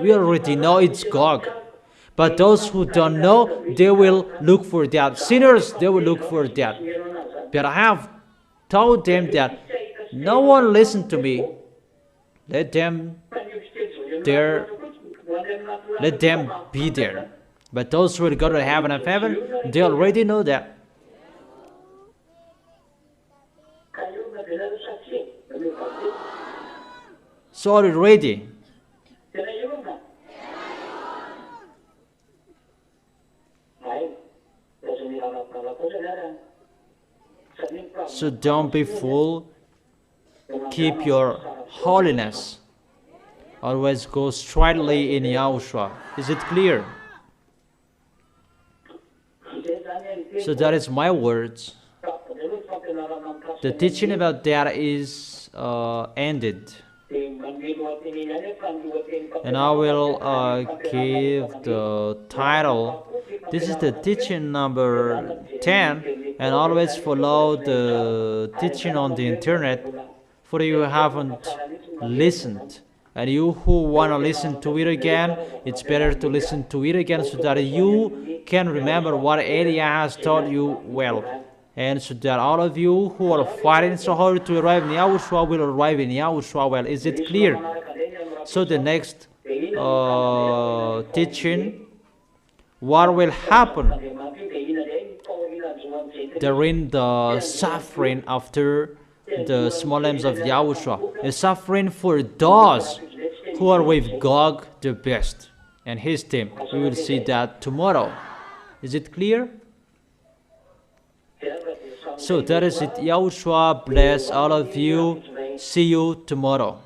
we already know it's Gog. But those who don't know, they will look for that. Sinners, they will look for that. But I have told them that no one listen to me. Let them be there. But those who will go to heaven and heaven, they already know that. So are you ready? So don't be fooled. Keep your holiness. Always go straightly in Yahushua. Is it clear? So that is my words. The teaching about that is ended. And I will give the title. This is the teaching number 10, and always follow the teaching on the internet, for you haven't listened. And you who want to listen to it again, it's better to listen to it again so that you can remember what Elia has taught you well. And so that all of you who are fighting so hard to arrive in Yahushua will arrive in Yahushua well. Is it clear? So the next teaching, what will happen during the suffering after the small names of Yahushua? A suffering for those who are with Gog the best and his team. We will see that tomorrow. Is it clear? So that is it. Yahushua bless all of you. See you tomorrow.